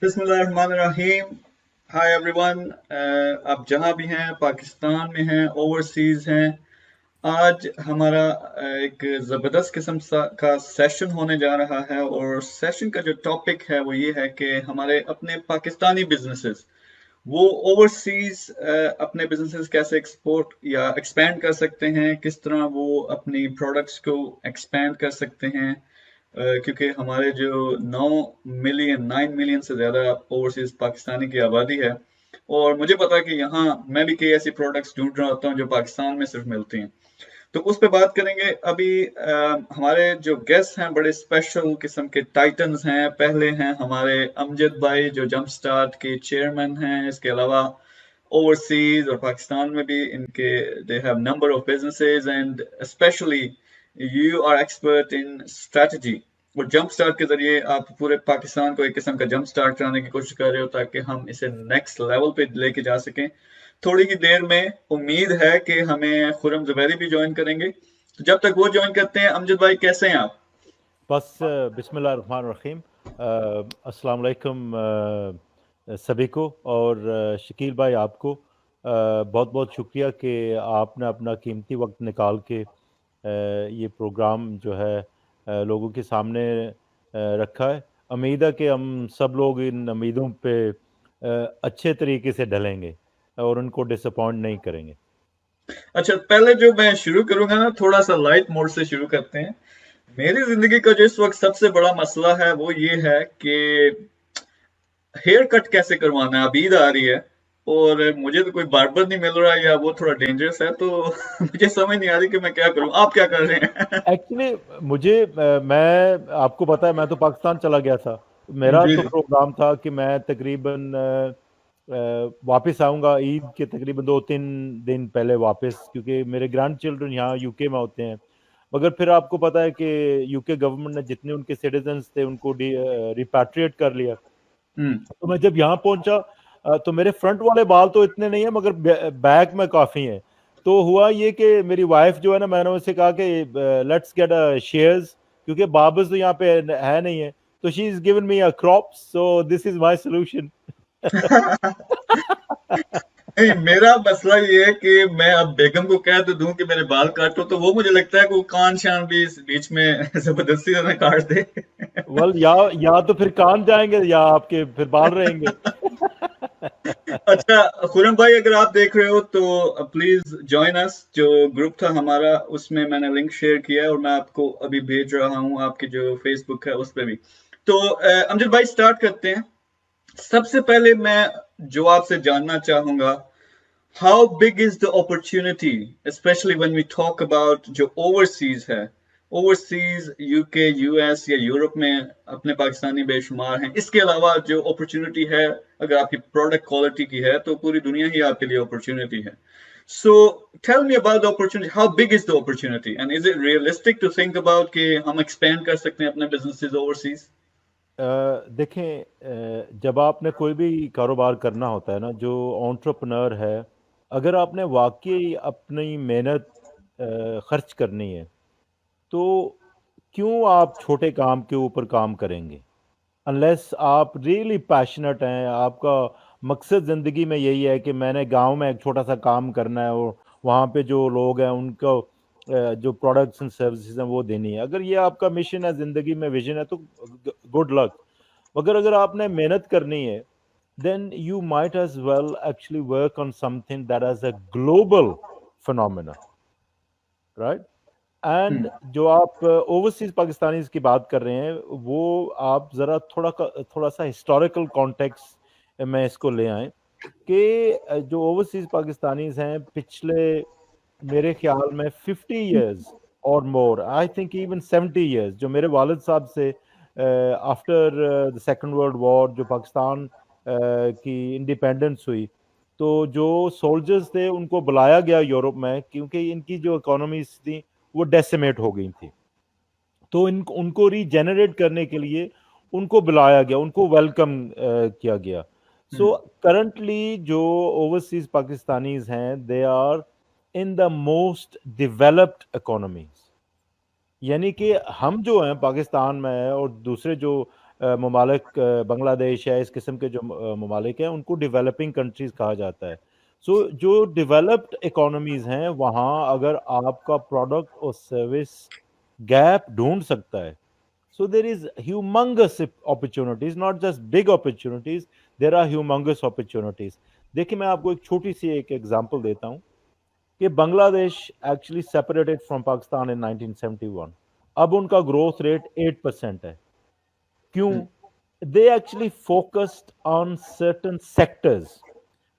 بسم اللہ الرحمن الرحیم. High every one. آپ جہاں بھی ہیں، پاکستان میں ہیں، اوورسیز ہیں، آج ہمارا ایک زبردست قسم کا سیشن ہونے جا رہا ہے، اور سیشن کا جو ٹاپک ہے وہ یہ ہے کہ ہمارے اپنے پاکستانی بزنسز وہ اوورسیز اپنے بزنسز کیسے ایکسپورٹ یا ایکسپینڈ کر سکتے ہیں، کس طرح وہ اپنی پروڈکٹس کو ایکسپینڈ کر سکتے ہیں. کیونکہ ہمارے جو 9 ملین سے زیادہ اوورسیز پاکستانی کی آبادی ہے، اور مجھے پتا کہ یہاں میں بھی کئی ایسی پروڈکٹس ڈھونڈ رہا ہوتا ہوں جو پاکستان میں صرف ملتی ہیں. تو اس پہ بات کریں گے. ابھی ہمارے جو گیسٹ ہیں بڑے اسپیشل قسم کے ٹائٹنز ہیں. پہلے ہیں ہمارے امجد بھائی جو جمپ سٹارٹ کے چیئرمین ہیں. اس کے علاوہ اوورسیز اور پاکستان میں بھی ان کے they have number of businesses, and especially you are expert in strategy. اور جمپ سٹارٹ کے ذریعے آپ پورے پاکستان کو ایک قسم کا جمپ سٹارٹ کرانے کی کوشش کر رہے ہو تاکہ ہم اسے نیکسٹ لیول پہ لے کے جا سکیں. تھوڑی ہی دیر میں امید ہے کہ ہمیں خرم زبیری بھی جوائن کریں گے. تو جب تک وہ جوائن کرتے ہیں، امجد بھائی کیسے ہیں آپ؟ بس بسم اللہ الرحمن الرحیم. السلام علیکم سبھی کو، اور شکیل بھائی آپ کو بہت بہت شکریہ کہ آپ نے اپنا قیمتی وقت نکال کے یہ پروگرام جو ہے لوگوں کے سامنے رکھا ہے. امید ہے کہ ہم سب لوگ ان امیدوں پہ اچھے طریقے سے ڈھلیں گے اور ان کو ڈس اپوائنٹ نہیں کریں گے. اچھا، پہلے جو میں شروع کروں گا نا، تھوڑا سا لائٹ موڈ سے شروع کرتے ہیں. میری زندگی کا جو اس وقت سب سے بڑا مسئلہ ہے وہ یہ ہے کہ ہیئر کٹ کیسے کروانا ہے. اب عید آ رہی ہے اور مجھے تو کوئی باربر نہیں مل رہا، یا وہ تھوڑا ڈینجرس ہے، تو مجھے سمجھ نہیں آ رہی کہ میں کیا کروں. آپ کیا کر رہے ہیں؟ ایکچولی مجھے میں آپ کو پتا ہے میں تو پاکستان چلا گیا تھا. میرا جی تو جی. پروگرام تھا کہ میں تقریباً واپس آؤں گا عید کے تقریباً 2-3 دن پہلے واپس، کیونکہ میرے گرینڈ چلڈرن یہاں یو کے میں ہوتے ہیں. مگر پھر آپ کو پتا ہے کہ یو کے گورنمنٹ نے جتنے ان کے سٹیزنز تھے ان کو ریپیٹریٹ کر لیا. تو میں جب یہاں پہنچا تو میرے فرنٹ والے بال تو اتنے نہیں ہیں مگر بیک میں کافی ہیں. تو ہوا یہ کہ میری وائف جو ہے نا، میں نے اس سے کہا کہ لیٹس گیٹ شیئرز، کیونکہ بابز تو یہاں پہ ہے نہیں ہے. تو she is given me a crop, so this is my solution. نہیں، میرا مسئلہ یہ ہے کہ میں اب بیگم کو کہہ تو دوں کہ میرے بال کاٹو، تو وہ مجھے لگتا ہے کہ وہ کان شان بھی اس بیچ میں زبردستی سے نہ کاٹ دے. ول یا تو پھر کان جائیں گے یا آپ کے پھر بال رہیں گے. اچھا خرم بھائی، اگر آپ دیکھ رہے ہو تو پلیز جوائن اس. جو گروپ تھا ہمارا اس میں میں نے لنک شیئر کیا ہے، اور میں آپ کو ابھی بھیج رہا ہوں آپ کی جو فیس بک ہے اس پہ بھی. تو امجد بھائی سٹارٹ کرتے ہیں. سب سے پہلے میں جو آپ سے جاننا چاہوں گا، how big is the opportunity especially when we talk about جو اوورسیز ہے. Overseas U K, U S یا یورپ میں اپنے پاکستانی بے شمار ہیں. اس کے علاوہ جو اپرچونٹی ہے، اگر آپ کی پروڈکٹ کوالٹی کی ہے تو پوری دنیا ہی آپ کے لیے اپرچونٹی ہے. So tell me about the opportunity. How big is the opportunity and is it realistic to think about کہ ہم ایکسپینڈ کر سکتے ہیں اپنے بزنسز اوورسیز؟ دیکھیں، جب آپ نے کوئی بھی کاروبار کرنا ہوتا ہے نا، جو انٹرپرنر ہے، اگر آپ نے واقعی اپنی محنت خرچ کرنی ہے تو کیوں آپ چھوٹے کام کے اوپر کام کریں گے؟ انلیس آپ ریئلی پیشنٹ ہیں، آپ کا مقصد زندگی میں یہی ہے کہ میں نے گاؤں میں ایک چھوٹا سا کام کرنا ہے اور وہاں پہ جو لوگ ہیں ان کو جو پروڈکٹس اینڈ سروسز ہیں وہ دینی ہے. اگر یہ آپ کا مشن ہے زندگی میں، ویژن ہے، تو گڈ لک. مگر اگر آپ نے محنت کرنی ہے then you might as well actually work on something that is a global phenomena, right? And جو آپ اوورسیز پاکستانیز کی بات کر رہے ہیں، وہ آپ ذرا تھوڑا سا ہسٹوریکل کانٹیکس میں اس کو لے آئیں کہ جو اوورسیز پاکستانیز ہیں پچھلے میرے خیال میں 50 ایئرز اور more, I think even 70 years, جو میرے والد صاحب سے after the second world war جو پاکستان کی انڈیپینڈنس ہوئی، تو جو سولجرز تھے ان کو بلایا گیا یورپ میں، کیونکہ ان کی جو اکانومیز تھیں وہ ڈیسیمیٹ ہو گئی تھی. تو ان کو ری جنریٹ کرنے کے لیے ان کو بلایا گیا، ان کو ویلکم کیا گیا. سو کرنٹلی جو اوورسیز پاکستانیز ہیں they are in the most developed economies. یعنی کہ ہم جو ہیں پاکستان میں اور دوسرے جو ممالک بنگلہ دیش ہے, اس قسم کے جو ممالک ہیں, ان کو ڈیولپنگ کنٹریز کہا جاتا ہے. سو جو ڈیولپڈ اکانومیز ہیں وہاں اگر آپ کا پروڈکٹ اور سروس گیپ ڈھونڈ سکتا ہے, so there is humongous opportunities, not just big opportunities, there are humongous opportunities. دیکھیں میں آپ کو ایک چھوٹی سی ایک ایگزامپل دیتا ہوں کہ بنگلہ دیش ایکچولی سیپریٹڈ فرام پاکستان ان 1971. اب ان کا گروتھ ریٹ 8% ہے. کیوں؟ they actually focused on certain sectors,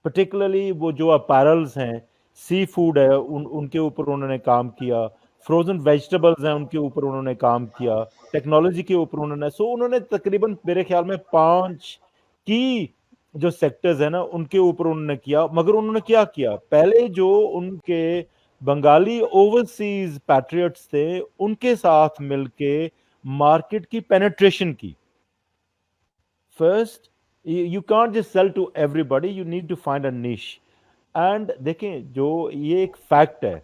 particularly وہ جو اپیرلز ہیں, سی فوڈ ہے, ان کے اوپر انہوں نے کام کیا, فروزن ویجیٹیبلز ہیں ان کے اوپر انہوں نے کام کیا, ٹیکنالوجی کے اوپر انہوں نے, سو انہوں نے تقریباً میرے خیال میں 5 کی جو سیکٹرز ہیں نا ان کے اوپر انہوں نے کیا. مگر انہوں نے کیا کیا, پہلے جو ان کے بنگالی اوورسیز پیٹریٹس تھے ان کے ساتھ مل کے مارکیٹ کی پینیٹریشن کی. First you can't just sell to everybody, you need to find a niche. And دیکھیں جو یہ ایک فیکٹ ہے,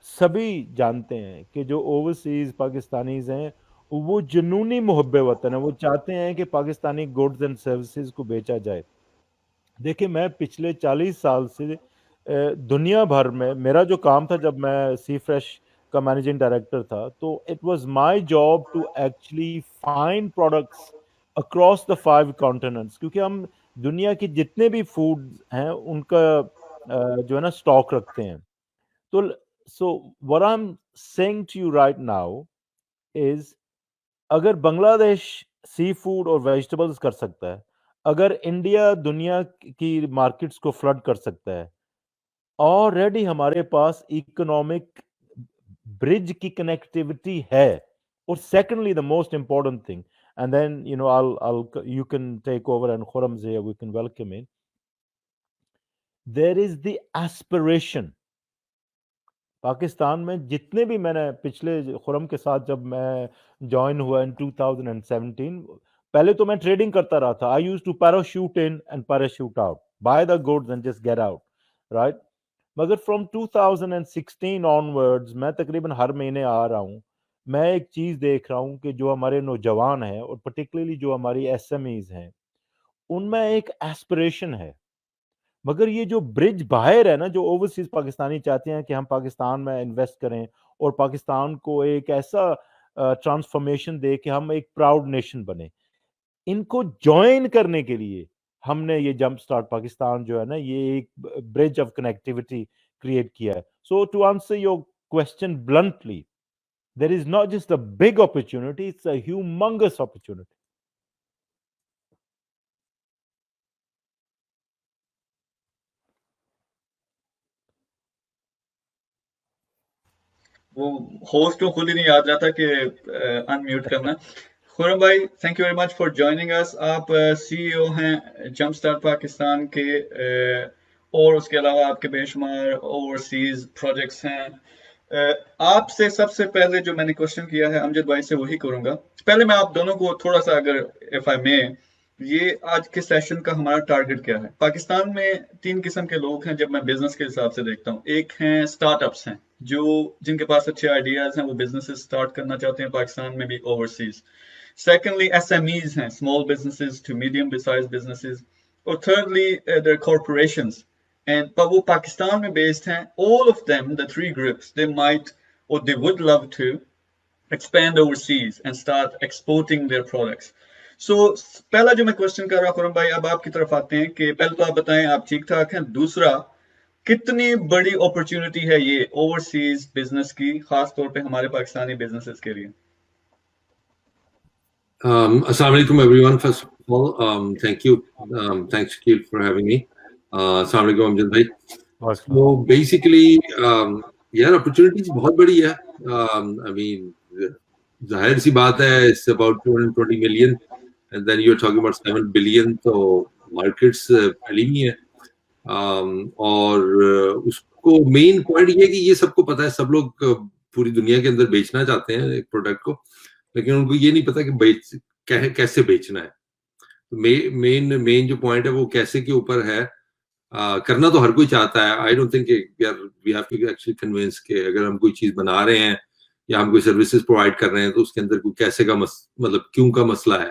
سبھی جانتے ہیں کہ جو اوورسیز پاکستانیز ہیں وہ جنونی محب وطن ہیں, وہ چاہتے ہیں کہ پاکستانی گوڈز اینڈ سروسز کو بیچا جائے. دیکھیں میں پچھلے 40 سال سے دنیا بھر میں, میرا جو کام تھا جب میں سی فریش کا مینیجنگ ڈائریکٹر تھا, تو it was my job to actually find products across the 5 continents, کیونکہ ہم دنیا کی جتنے بھی فوڈ ہیں ان کا جو ہے نا اسٹاک رکھتے ہیں. تو سو what I'm saying to you right now is اگر بنگلہ دیش سی فوڈ اور ویجیٹیبلز کر سکتا ہے, اگر انڈیا دنیا کی مارکیٹس کو فلڈ کر سکتا ہے, آلریڈی ہمارے پاس اکنامک برج کی کنیکٹیوٹی ہے. اور secondly the most important thing, and then you know you can take over and Khurram's here, we can welcome in. There is the aspiration. Pakistan میں جتنے بھی, میں نے پچھلے خرم کے ساتھ جب میں جوائن ہوا ان 2017, پہلے تو میں ٹریڈنگ کرتا رہا تھا. I used to parachute in and parachute out, buy the goods and just get out, right? مگر from 2016 onwards میں تقریباً ہر مہینے آ رہا ہوں, میں ایک چیز دیکھ رہا ہوں کہ جو ہمارے نوجوان ہیں اور پرٹیکولرلی جو ہماری ایس ایم ایز ہیں ان میں ایک ایسپریشن ہے. مگر یہ جو برج باہر ہے نا, جو اوورسیز پاکستانی چاہتے ہیں کہ ہم پاکستان میں انویسٹ کریں اور پاکستان کو ایک ایسا ٹرانسفارمیشن دے کہ ہم ایک پراؤڈ نیشن بنے, ان کو جوائن کرنے کے لیے ہم نے یہ جمپ سٹارٹ پاکستان جو ہے نا, یہ ایک برج آف کنیکٹیوٹی کریٹ کیا ہے. So to answer your question bluntly, there is not just a big opportunity, it's a humongous opportunity. وہ ہوسٹ کو خود ہی نہیں یاد رہتا کہ ان میوٹ کرنا. خرم بھائی thank you very much for joining us. آپ سی ای او ہیں جمپ اسٹارٹ پاکستان کے, اور اس کے علاوہ آپ کے بے شمار اوورسیز پروجیکٹس ہیں. آپ سے سب سے پہلے جو میں نے کوشچن کیا ہے امجد بھائی سے وہی کروں گا. پہلے میں آپ دونوں کو تھوڑا سا, اگر اف آئی مے, یہ آج کے سیشن کا ہمارا ٹارگٹ کیا ہے. پاکستان میں 3 قسم کے لوگ ہیں جب میں بزنس کے حساب سے دیکھتا ہوں. ایک ہیں اسٹارٹ اپس ہیں, جن کے پاس اچھے آئیڈیاز ہیں, وہ بزنس اسٹارٹ کرنا چاہتے ہیں پاکستان میں بھی overseas. Secondly S M Es ہیں, small businesses to medium size businesses. اور تھرڈلی دیر کارپوریشنز, but وہ پاکستان میں بیسڈ ہیں. all of them, the 3 groups, they might or they would love to expand overseas and start exporting their products. So پہلا جو میں question کر رہا خرم بھائی, اب آپ کی طرف آتے ہیں کہ پہلے تو آپ بتائیں آپ ٹھیک ٹھاک ہیں. دوسرا, کتنی بڑی اپرچونٹی ہے یہ اوورسیز بزنس کی, خاص طور پہ ہمارے پاکستانی بزنسز کے لیے؟ السلام علیکم everyone. First of all, thank you, thanks Shakil for having me. السلام علیکم امجد بھائی. So basically یار opportunities بہت بڑی ہے. I mean ظاہر سی بات ہے, it's about 220 million and then you're talking about 7 billion, تو markets پھیلی ہوئی ہیں. اور اس کو مین پوائنٹ یہ ہے کہ یہ سب کو پتا ہے, سب لوگ پوری دنیا کے اندر بیچنا چاہتے ہیں ایک پروڈکٹ کو, لیکن ان کو یہ نہیں پتا کہ کیسے بیچنا ہے. مین جو پوائنٹ ہے وہ کیسے کے اوپر ہے. کرنا تو ہر کوئی چاہتا ہے. I don't think we have to actually convince کہ اگر ہم کوئی چیز بنا رہے ہیں یا ہم کوئی سروسز پرووائڈ کر رہے ہیں تو اس کے اندر کوئی کیسے کا مطلب کیوں کا مسئلہ ہے,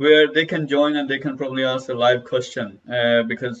where they can join and they can probably ask a live question because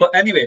But anyway,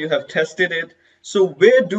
you have tested it, so where do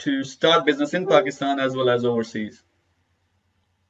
to start business in Pakistan as well as overseas?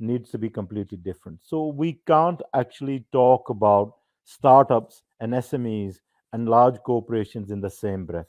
needs to be completely different. So we can't actually talk about startups and SMEs and large corporations in the same breath.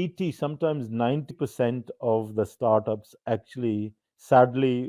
80 sometimes 90% of the startups actually sadly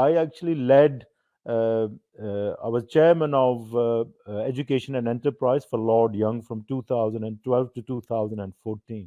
I actually led I was chairman of education and enterprise for Lord Young from 2012 to 2014.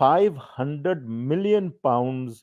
500 million pounds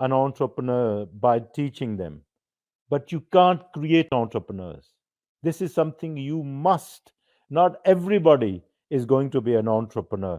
an entrepreneur by teaching them, but you can't create entrepreneurs. This is something you must. Not everybody is going to be an entrepreneur.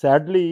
sadly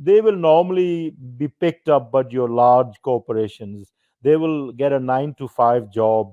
they will normally be picked up by your large corporations. They will get a 9 to 5 job,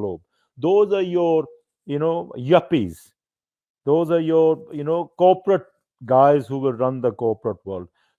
globe. Those are your yuppies. Those are your corporate guys who will run the corporate world.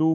2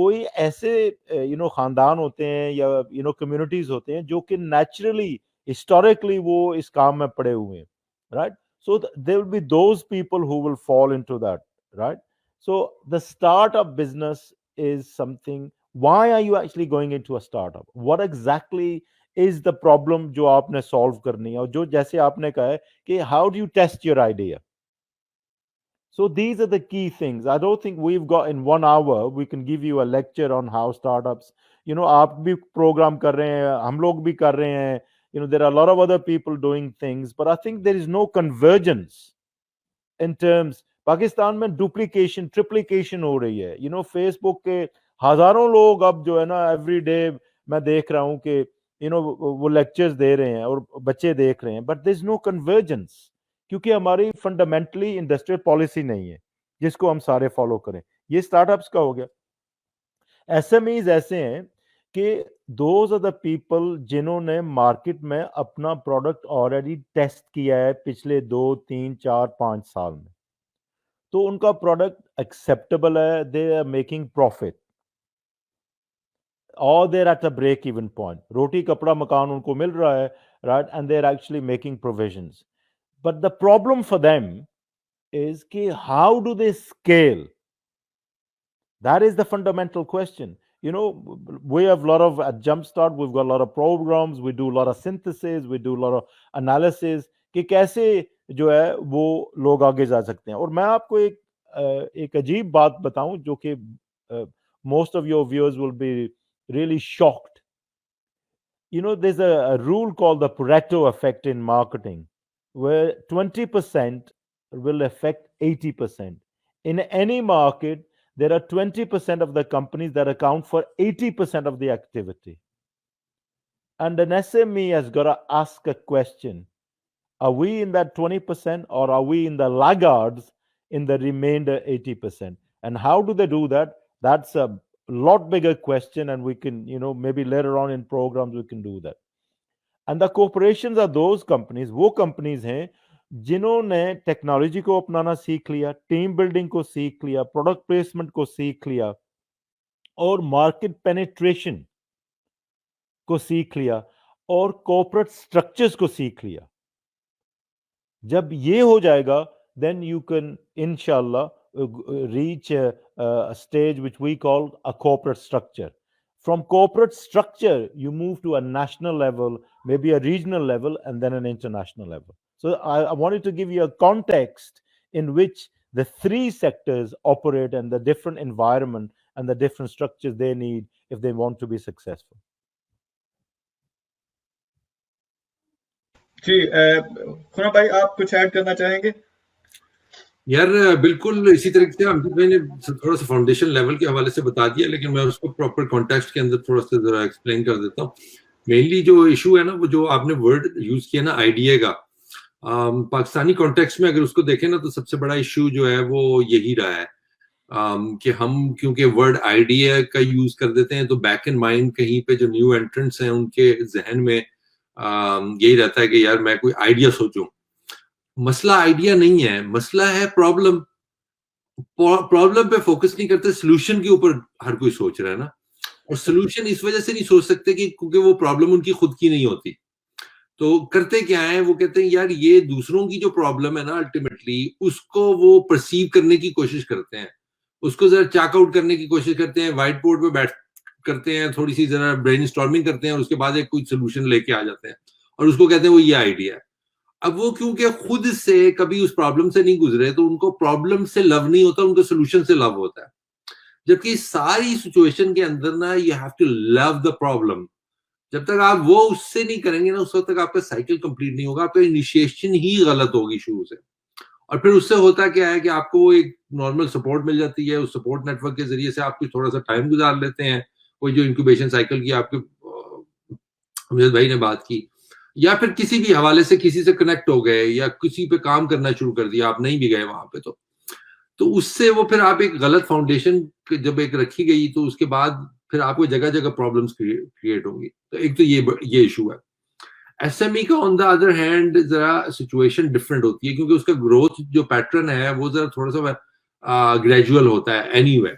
کوئی ایسے خاندان ہوتے ہیں یا communities ہوتے ہیں جو کہ نیچرلی ہسٹوریکلی وہ اس کام میں پڑے ہوئے ہیں, right. So there will be those people who will fall into that, right? So the startup business is something. Why are you actually going into a startup? What exactly is the problem جو آپ نے solve کرنی ہے, اور جو جیسے آپ نے کہا ہے کہ how do you test your idea? So these are the key things. I don't think we've got in 1 hour we can give you a lecture on how startups, آپ بھی program کر رہے ہیں, ہم لوگ بھی کر رہے ہیں, there are a lot of other people doing things, but I think there is no convergence in terms. Pakistan میں duplication, triplication ہو رہی ہے. Facebook کے ہزاروں لوگ اب جو ہے نا ایوری ڈے میں دیکھ رہا ہوں کہ وہ لیکچرز دے رہے ہیں اور بچے دیکھ رہے ہیں, but there is no convergence, کیونکہ ہماری فنڈامنٹلی انڈسٹریل پالیسی نہیں ہے جس کو ہم سارے فالو کریں. یہ اسٹارٹ اپس کا ہو گیا. ایس ایم ایز ایسے ہیں کہ دوز آر دا پیپل جنہوں نے مارکیٹ میں اپنا پروڈکٹ آلریڈی ٹیسٹ کیا ہے پچھلے 2 3 4 5 سال میں, تو ان کا پروڈکٹ ایکسیپٹیبل ہے, دے آر میکنگ پروفٹ, اور they are at a break even point, روٹی کپڑا مکان ان کو مل رہا ہے, right, and they are actually making provisions. But the problem for them is کہ how do they scale. That is the fundamental question. We have a lot of at Jumpstart, we've got a lot of programs, we do a lot of synthesis, we do a lot of analysis کہ کیسے جو ہے وہ لوگ آگے جا سکتے ہیں. اور میں آپ کو ایک عجیب بات بتاؤں جو کہ most of your viewers will be really shocked. There's a rule called the Pareto effect in marketing where 20% will affect 80%. In any market there are 20% of the companies that account for 80% of the activity. And an SME has got to ask a question. Are we in that 20% or are we in the laggards in the remainder 80%? And how do they do that? That's a lot bigger question, and we can, maybe later on in programs we can do that. And the corporations are those companies, وہ companies ہیں جنہوں نے technology کو اپنانا سیکھ لیا, team building کو سیکھ لیا, پروڈکٹ پلیسمنٹ کو سیکھ لیا, اور مارکیٹ پینیٹریشن کو سیکھ لیا, اور کارپوریٹ اسٹرکچرز کو سیکھ لیا. جب یہ ہو جائے گا then you can inshallah reach a stage which we call a corporate structure. From corporate structure you move to a national level, maybe a regional level, and then an international level. So I wanted to give you a context in which the 3 sectors operate and the different environment and the different structures they need if they want to be successful. جی خورم بھائی آپ کچھ add کرنا چاہیں گے؟ یار بالکل اسی طریقے سے امجد بھائی نے تھوڑا سا فاؤنڈیشن لیول کے حوالے سے بتا دیا, لیکن میں اس کو پراپر کانٹیکسٹ کے اندر تھوڑا سا ذرا ایکسپلین کر دیتا ہوں. مینلی جو ایشو ہے نا, وہ جو آپ نے ورڈ یوز کیا نا آئیڈیا کا, پاکستانی کانٹیکسٹ میں اگر اس کو دیکھیں نا تو سب سے بڑا ایشو جو ہے وہ یہی رہا ہے کہ ہم کیونکہ ورڈ آئیڈیا کا یوز کر دیتے ہیں تو بیک ان مائنڈ کہیں پہ جو نیو انٹرنٹس ہیں ان کے ذہن میں یہی رہتا ہے کہ یار میں کوئی آئیڈیا سوچوں. مسئلہ آئیڈیا نہیں ہے, مسئلہ ہے پرابلم. پرابلم پہ فوکس نہیں کرتے, سولوشن کے اوپر ہر کوئی سوچ رہا ہے نا. اور سولوشن اس وجہ سے نہیں سوچ سکتے کہ کیونکہ وہ پرابلم ان کی خود کی نہیں ہوتی. تو کرتے کیا ہیں, وہ کہتے ہیں یار یہ دوسروں کی جو پرابلم ہے نا الٹیمیٹلی اس کو وہ پرسیو کرنے کی کوشش کرتے ہیں, اس کو ذرا چیک آؤٹ کرنے کی کوشش کرتے ہیں, وائٹ بورڈ پہ بیٹھ کرتے ہیں, تھوڑی سی ذرا برین اسٹارمنگ کرتے ہیں, اور اس کے بعد ایک کوئی سولوشن لے کے آ جاتے ہیں اور اس کو کہتے ہیں وہ یہ آئیڈیا ہے. اب وہ کیونکہ خود سے کبھی اس پرابلم سے نہیں گزرے تو ان کو پرابلم سے لو نہیں ہوتا, ان کو سولوشن سے لو ہوتا ہے. جبکہ ساری سچویشن کے اندر نا you have to love the problem. جب تک آپ وہ اس سے نہیں کریں گے نا اس وقت تک آپ کا سائیکل کمپلیٹ نہیں ہوگا, آپ کا انیشیشن ہی غلط ہوگی شروع سے. اور پھر اس سے ہوتا کیا ہے کہ آپ کو وہ ایک نارمل سپورٹ مل جاتی ہے, اس سپورٹ نیٹ ورک کے ذریعے سے آپ کو تھوڑا سا ٹائم گزار لیتے ہیں, کوئی جو انکیوبیشن سائیکل کی آپ کے امجد بھائی نے بات کی, یا پھر کسی بھی حوالے سے کسی سے کنیکٹ ہو گئے یا کسی پہ کام کرنا شروع کر دیا, آپ نہیں بھی گئے وہاں پہ, تو اس سے وہ پھر آپ ایک غلط فاؤنڈیشن جب ایک رکھی گئی تو اس کے بعد پھر آپ کو جگہ جگہ پرابلمس کریٹ ہوں گی. تو ایک تو یہ ایشو ہے. ایس ایم ای کا آن دا ادر ہینڈ ذرا سچویشن ڈفرینٹ ہوتی ہے کیونکہ اس کا گروتھ جو پیٹرن ہے وہ ذرا تھوڑا سا گریجول ہوتا ہے اینی وے,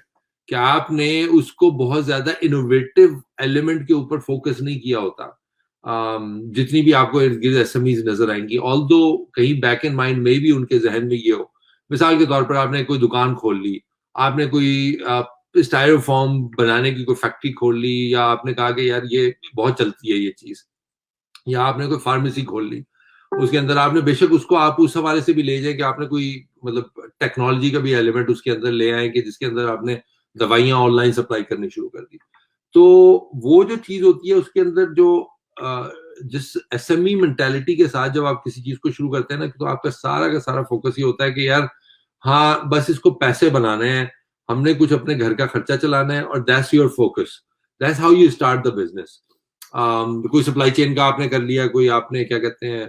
کہ آپ نے اس کو بہت زیادہ انوویٹو ایلیمنٹ کے اوپر فوکس نہیں کیا ہوتا. جتنی بھی آپ کو ارد گرد ایس ایم ایز نظر آئیں گی, آل دو کہیں بیک ان مائنڈ میں بھی ان کے ذہن میں یہ ہو. مثال کے طور پر آپ نے کوئی دکان کھول لی, آپ نے کوئی اسٹائروفارم بنانے کی کوئی فیکٹری کھول لی, یا آپ نے کہا کہ یار یہ بہت چلتی ہے یہ چیز, یا آپ نے کوئی فارمیسی کھول لی, اس کے اندر آپ نے بے شک اس کو آپ اس حوالے سے بھی لے جائیں کہ آپ نے کوئی مطلب ٹیکنالوجی کا بھی ایلیمنٹ اس کے اندر لے آئیں کہ جس کے اندر آپ نے دوائیاں آن لائن سپلائی کرنی شروع کر دی. تو وہ جو چیز ہوتی ہے اس کے اندر جو جس ایس ایم ای مینٹالٹی کے ساتھ جب آپ کسی چیز کو شروع کرتے ہیں نا, تو آپ کا سارا فوکس یہ ہوتا ہے کہ یار ہاں بس اس کو پیسے بنانے ہیں, ہم نے کچھ اپنے گھر کا خرچہ چلانا ہے, اور that's your focus, that's how you start the business. کوئی سپلائی چین کا آپ نے کر لیا, کوئی آپ نے کیا کہتے ہیں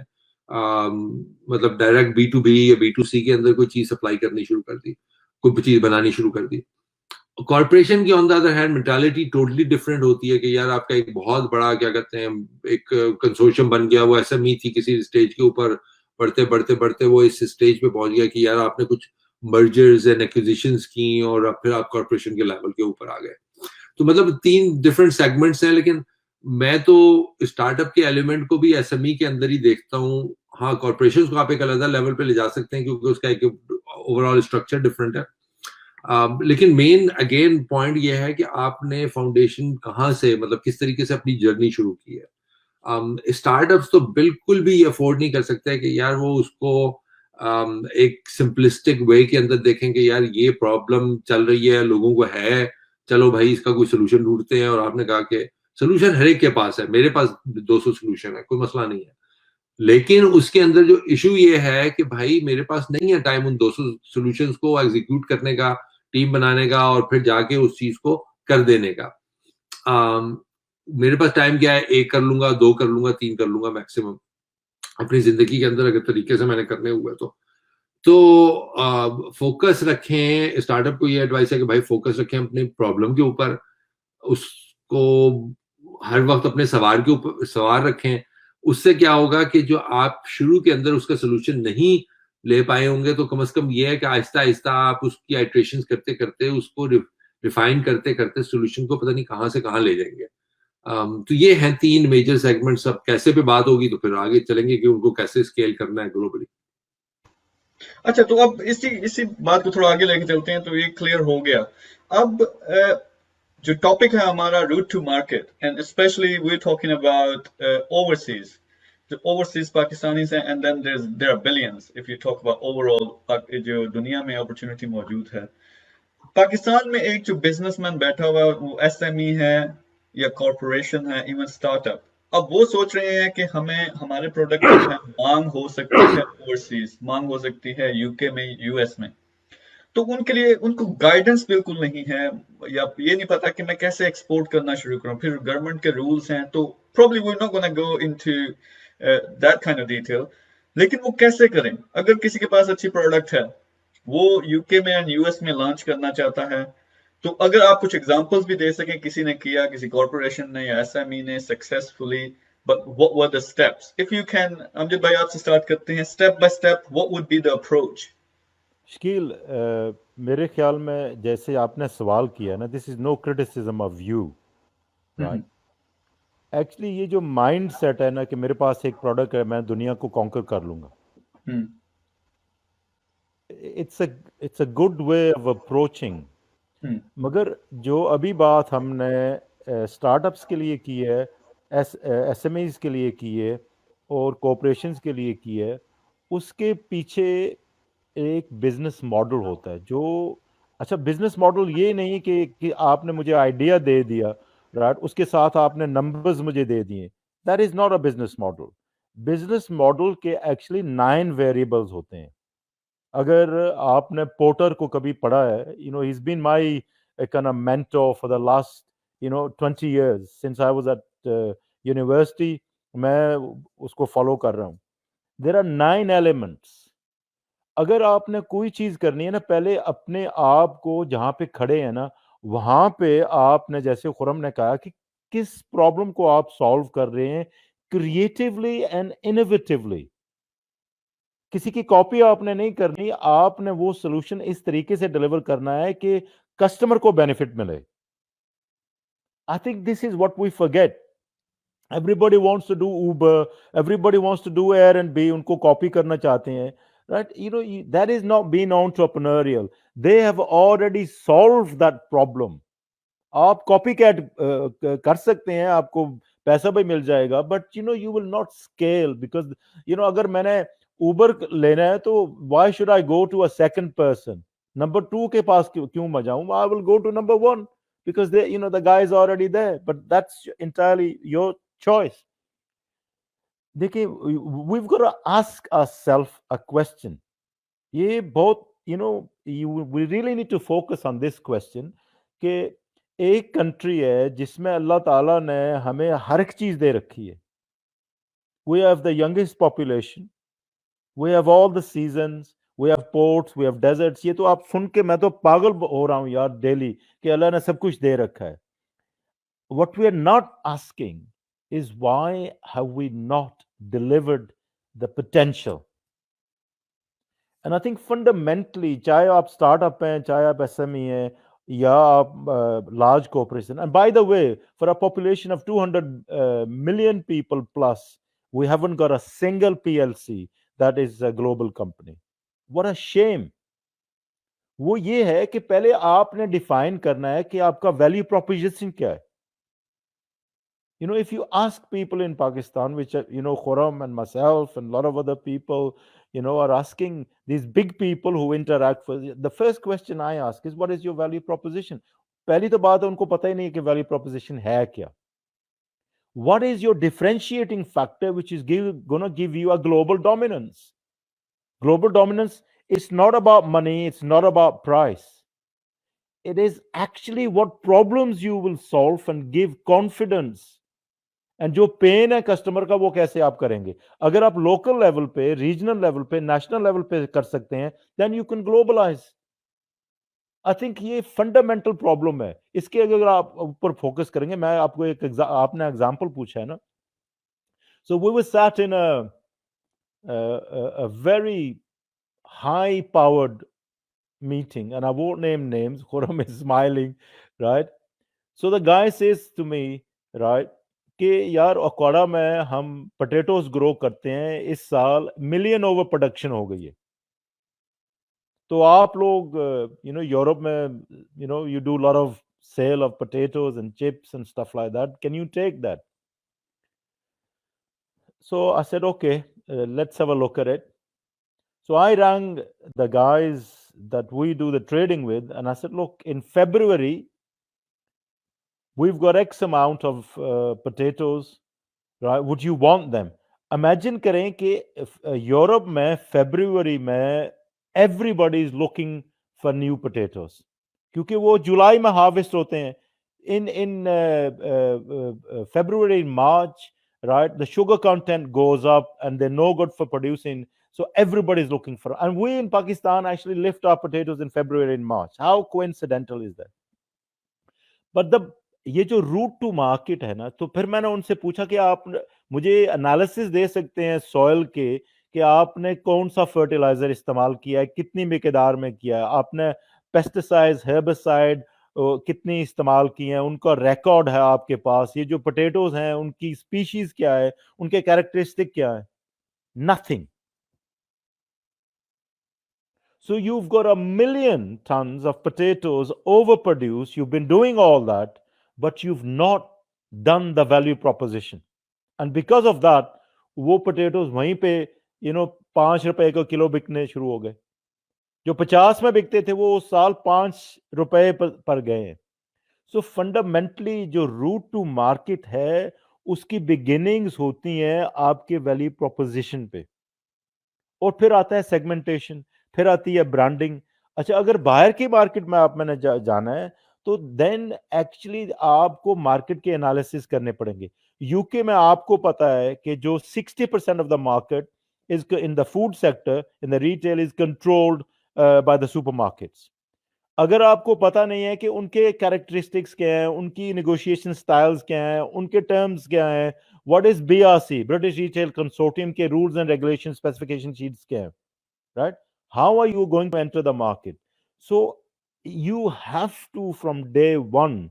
مطلب ڈائریکٹ B2B یا B2C کے اندر کوئی چیز سپلائی کرنی شروع کر دی, کوئی چیز بنانی شروع کر دی. کارپوریشن کی on the other hand mentality totally different ہوتی ہے کہ یار آپ کا ایک بہت بڑا کیا کہتے ہیں ایک کنسورشیم بن گیا, وہ ایس ایم ای تھی کسی اسٹیج کے اوپر, بڑھتے وہ اس اسٹیج پہ پہنچ گیا کہ یار آپ نے کچھ مرجرز اینڈ ایکوزیشنز کی, اور پھر آپ کارپوریشن کے لیول کے اوپر آ گئے. تو مطلب 3 ڈفرینٹ سیگمنٹس ہیں, لیکن میں تو اسٹارٹ اپ کے ایلیمنٹ کو بھی ایس ایم ای کے اندر ہی دیکھتا ہوں. ہاں کارپوریشن کو آپ ایک علیحدہ لیول پہ لے جا سکتے ہیں کیونکہ اس کا ایک اوور آل اسٹرکچر ڈفرینٹ ہے, لیکن مین اگین پوائنٹ یہ ہے کہ آپ نے فاؤنڈیشن کہاں سے مطلب کس طریقے سے اپنی جرنی شروع کی ہے. اسٹارٹ اپس تو بالکل بھی افورڈ نہیں کر سکتے کہ یار وہ اس کو ایک سمپلسٹک وے کے اندر دیکھیں کہ یار یہ پرابلم چل رہی ہے لوگوں کو ہے, چلو بھائی اس کا کوئی سولوشن ڈھونڈتے ہیں. اور آپ نے کہا کہ سولوشن ہر ایک کے پاس ہے, میرے پاس 200 سولوشن ہے, کوئی مسئلہ نہیں ہے, لیکن اس کے اندر جو ایشو یہ ہے کہ بھائی میرے پاس نہیں ہے ٹائم ان 200 سولوشنز کو ایگزیکیوٹ کرنے کا, ٹیم بنانے کا, اور پھر جا کے اس چیز کو کر دینے کا. میرے پاس ٹائم کیا ہے, 1 کر لوں گا, 2 کر لوں گا, 3 کر لوں گا میکسیمم اپنی زندگی کے اندر, اگر طریقے سے میں نے کرنے ہوئے تو فوکس رکھیں. اسٹارٹ اپ کو یہ ایڈوائس ہے کہ بھائی فوکس رکھیں اپنے پرابلم کے اوپر, اس کو ہر وقت اپنے سوار رکھیں. اس سے کیا ہوگا کہ جو آپ شروع کے اندر اس کا سولوشن نہیں لے پائے ہوں گے, تو کم از کم یہ ہے کہ آہستہ آہستہ آپ اس کی آئٹریشنز کرتے کرتے اس کو ریفائن کرتے کرتے سولوشن کو پتہ نہیں کہاں سے کہاں لے جائیں گے. تو یہ ہیں 3 میجر سیگمنٹس. اب کیسے پہ بات ہوگی تو پھر آگے چلیں گے کہ ان کو کیسے اسکیل کرنا ہے گلوبلی. اچھا, تو اب اسی بات کو تھوڑا آگے لے کے چلتے ہیں, تو یہ کلیئر ہو گیا. اب جو ٹاپک ہے ہمارا route to market, and especially we talking about overseas, جو اوورسیز پاکستانیز ہیں, and then there are billions if you talk about over all جو دنیا میں اپرچونٹی موجود ہے. پاکستان میں ایک جو بزنس مین بیٹھا ہوا وہ ایس ایم ای ہے یا کارپوریشن ہے, ایون اسٹارٹ اپ, اب وہ سوچ رہے ہیں کہ ہمیں ہمارے پروڈکٹ جو ہے مانگ ہو سکتی ہے اوورسیز, مانگ ہو سکتی ہے یو کے میں, یو ایس میں. تو ان کے لیے ان کو گائیڈنس بالکل نہیں ہے, یا یہ نہیں پتا کہ میں کیسے ایکسپورٹ کرنا شروع کروں. پھر گورنمنٹ کے رولز ہیں, تو probably we're not going to go into that kind of detail. لیکن وہ کیسے کریں؟ اگر کسی کے پاس اچھی پروڈکٹ ہے, وہ یو کے میں اینڈ یو ایس میں لانچ کرنا چاہتا ہے, تو اگر آپ کچھ ایگزامپلس بھی دے سکیں, کسی نے کیا, کسی کارپوریشن نے یا ایس ایم ای نے successfully, but what were the steps? If you can, امجد بھائی آپ سے سٹارٹ کرتے ہیں, step by step, what would be the approach? Shakeel, میرے خیال میں جیسے آپ نے سوال کیا نا, this is no criticism of you, right. Actually یہ جو مائنڈ سیٹ ہے نا کہ میرے پاس ایک پروڈکٹ ہے, میں دنیا کو کانکر کر لوں گا, it's a good way of approaching. مگر جو ابھی بات ہم نے اسٹارٹ اپس کے لیے کی ہے, ایس ایم ایز کے لیے کی ہے, اور کوپریشنز کے لیے کی ہے, اس کے پیچھے ایک بزنس ماڈل ہوتا ہے. جو اچھا بزنس ماڈل یہ نہیں کہ آپ نے مجھے آئیڈیا دے دیا, رائٹ, اس کے ساتھ آپ نے نمبرز مجھے دے دیے. That is not a business model. Business model کے ایکچولی 9 ویریبلز ہوتے ہیں. اگر آپ نے پورٹر کو کبھی پڑھا ہے, he's been my kind of mentor for the last 20 years since I was at university. میں اس کو فالو کر رہا ہوں. There are 9 elements. اگر آپ نے کوئی چیز کرنی ہے نا, پہلے اپنے آپ کو جہاں پہ کھڑے ہیں نا, وہاں پہ آپ نے, جیسے خرم نے کہا, کہ کس پرابلم کو آپ سالو کر رہے ہیں کریٹیولی اینڈ انوویٹیولی. کسی کی کاپی آپ نے نہیں کرنی, آپ نے وہ سولوشن اس طریقے سے ڈیلیور کرنا ہے کہ کسٹمر کو بینیفٹ ملے. I think this is what we forget. Everybody wants to do Uber, everybody wants to do Airbnb, unko copy karna chahte hain, right? That is not being entrepreneurial. They have already solved that problem. آپ copy cat کر سکتے ہیں, آپ کو پیسہ بھی مل جائے گا, but you will not scale, because اگر میں نے اوبر لینا ہے تو why should I go to a second person, number 2 کے پاس کیوں میں جاؤں, I will go to number 1 because the guy is already there, but that's entirely your choice. دیکھیں, we've got to ask ourselves a question. یہ بہت we really need to focus on this question کہ ایک country ہے جس میں اللہ تعالیٰ نے ہمیں ہر ایک چیز دے رکھی ہے. We have the youngest population, we have all the seasons, we have ports, we have deserts. یہ تو آپ سن کے میں تو پاگل ہو رہا ہوں یار ڈیلی کہ اللہ نے سب کچھ دے رکھا ہے. What we are not asking is why have we not delivered the potential? And I think fundamentally, چاہے آپ اسٹارٹ اپ ہیں, چاہے آپ ایس ایم ای ہیں, یا آپ large corporation. And by the way, for a population of 200 million people plus, we haven't got a single PLC that is a global company. What a shame. وہ یہ ہے کہ پہلے آپ نے ڈیفائن کرنا ہے کہ آپ کا ویلیو پروپوزیشن کیا ہے. If you ask people in Pakistan, which Khurram and myself and a lot of other people, are asking these big people who interact with, the first question I ask is, what is your value proposition? پہلی تو بات ہے ان کو پتہ ہی نہیں کہ value proposition ہے کیا. What is your differentiating factor which is going to give you a global dominance? Global dominance is not about money, it's not about price. It is actually what problems you will solve and give confidence. And جو pain ہے customer کا وہ کیسے آپ کریں گے. اگر آپ لوکل لیول پہ, ریجنل لیول پہ, نیشنل لیول پہ کر سکتے ہیں, then you can globalize. I think یہ فنڈامنٹل پرابلم ہے. اس کے اگر آپ اوپر فوکس کریں گے, میں آپ کو آپ نے ایگزامپل پوچھا ہے نا, so we were sat in very high powered meeting, and I won't name names. Khurram is smiling, right? So the guy says to me, right, کہ یار اکواڑا میں ہم پٹیٹوز گرو کرتے ہیں, اس سال ملین اوور پروڈکشن ہو گئی ہے. تو آپ لوگ یورپ میں you do a lot of sale of potatoes and chips and stuff like that. Can you take that? So I said, okay, let's have a look at it. So I rang the guys that we do the trading with, and I said, look, in February we've got X amount of potatoes, right? Would you want them? Imagine کریں کہ Europe میں February میں everybody is looking for new potatoes, کیونکہ وہ جولائی میں harvest ہوتے ہیں. In February, March, right, the sugar content goes up and they're no good for producing, so everybody is looking for, and we in Pakistan actually lift our potatoes in February and March. How coincidental is that? But یہ جو route to market ہے نا, تو پھر میں نے ان سے پوچھا کہ آپ مجھے انالیسس دے سکتے ہیں سوئل کے کہ آپ نے کون سا فرٹیلائزر استعمال کیا ہے, کتنی مقدار میں کیا ہے, آپ نے پیسٹیسائڈ, ہربیسائڈ کتنی استعمال کی ہیں, ان کا ریکارڈ ہے آپ کے پاس, یہ جو پوٹیٹوز ہیں ان کی اسپیشیز کیا ہے, ان کے کیریکٹرسٹک کیا ہے. Nothing. So you've got 1 million tons of potatoes overproduced, you've been doing all that, but you've not done the value proposition. And because of that, وہ potatoes وہیں پہ 5 روپے کا کلو بکنے شروع ہو گئے. جو 50 میں بکتے تھے وہ اس سال 5 روپے پر گئے ہیں. سو فنڈامنٹلی جو روٹ ٹو مارکیٹ ہے اس کی بگننگز ہوتی ہیں آپ کے ویلیو پروپوزیشن پہ, اور پھر آتا ہے سیگمنٹیشن, پھر آتی ہے برانڈنگ. اچھا, اگر باہر کی مارکیٹ میں آپ میں نے جانا ہے تو دین ایکچولی آپ کو مارکیٹ کے انالیسس کرنے پڑیں گے. یو کے میں آپ کو پتا ہے کہ جو 60% of the market is in the food sector, in the retail, is controlled by the super markets. اگر آپ کو پتا نہیں ہے کہ ان کے کیریکٹرسٹکس کیا ہیں, ان کی نیگوشیشن سٹائلز کیا ہیں, ان کے ٹرمز کیا ہیں, what is BRC, British retail consortium کے rules and regulation specification sheets کیا ہیں, right, how are you going to enter the market. So you have to from day one,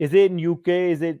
Is it in UK? Is it?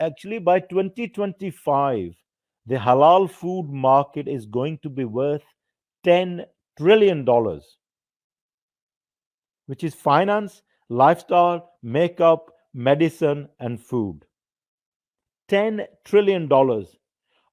actually by 2025, the halal food market is going to be worth $10 trillion, which is finance, lifestyle, makeup, medicine, and food. $10 trillion.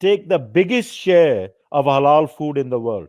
take the biggest share of halal food in the world.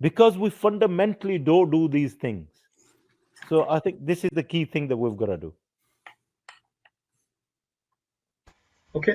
Because we fundamentally don't do these things. So I think this is the key thing that we've got to do. Okay,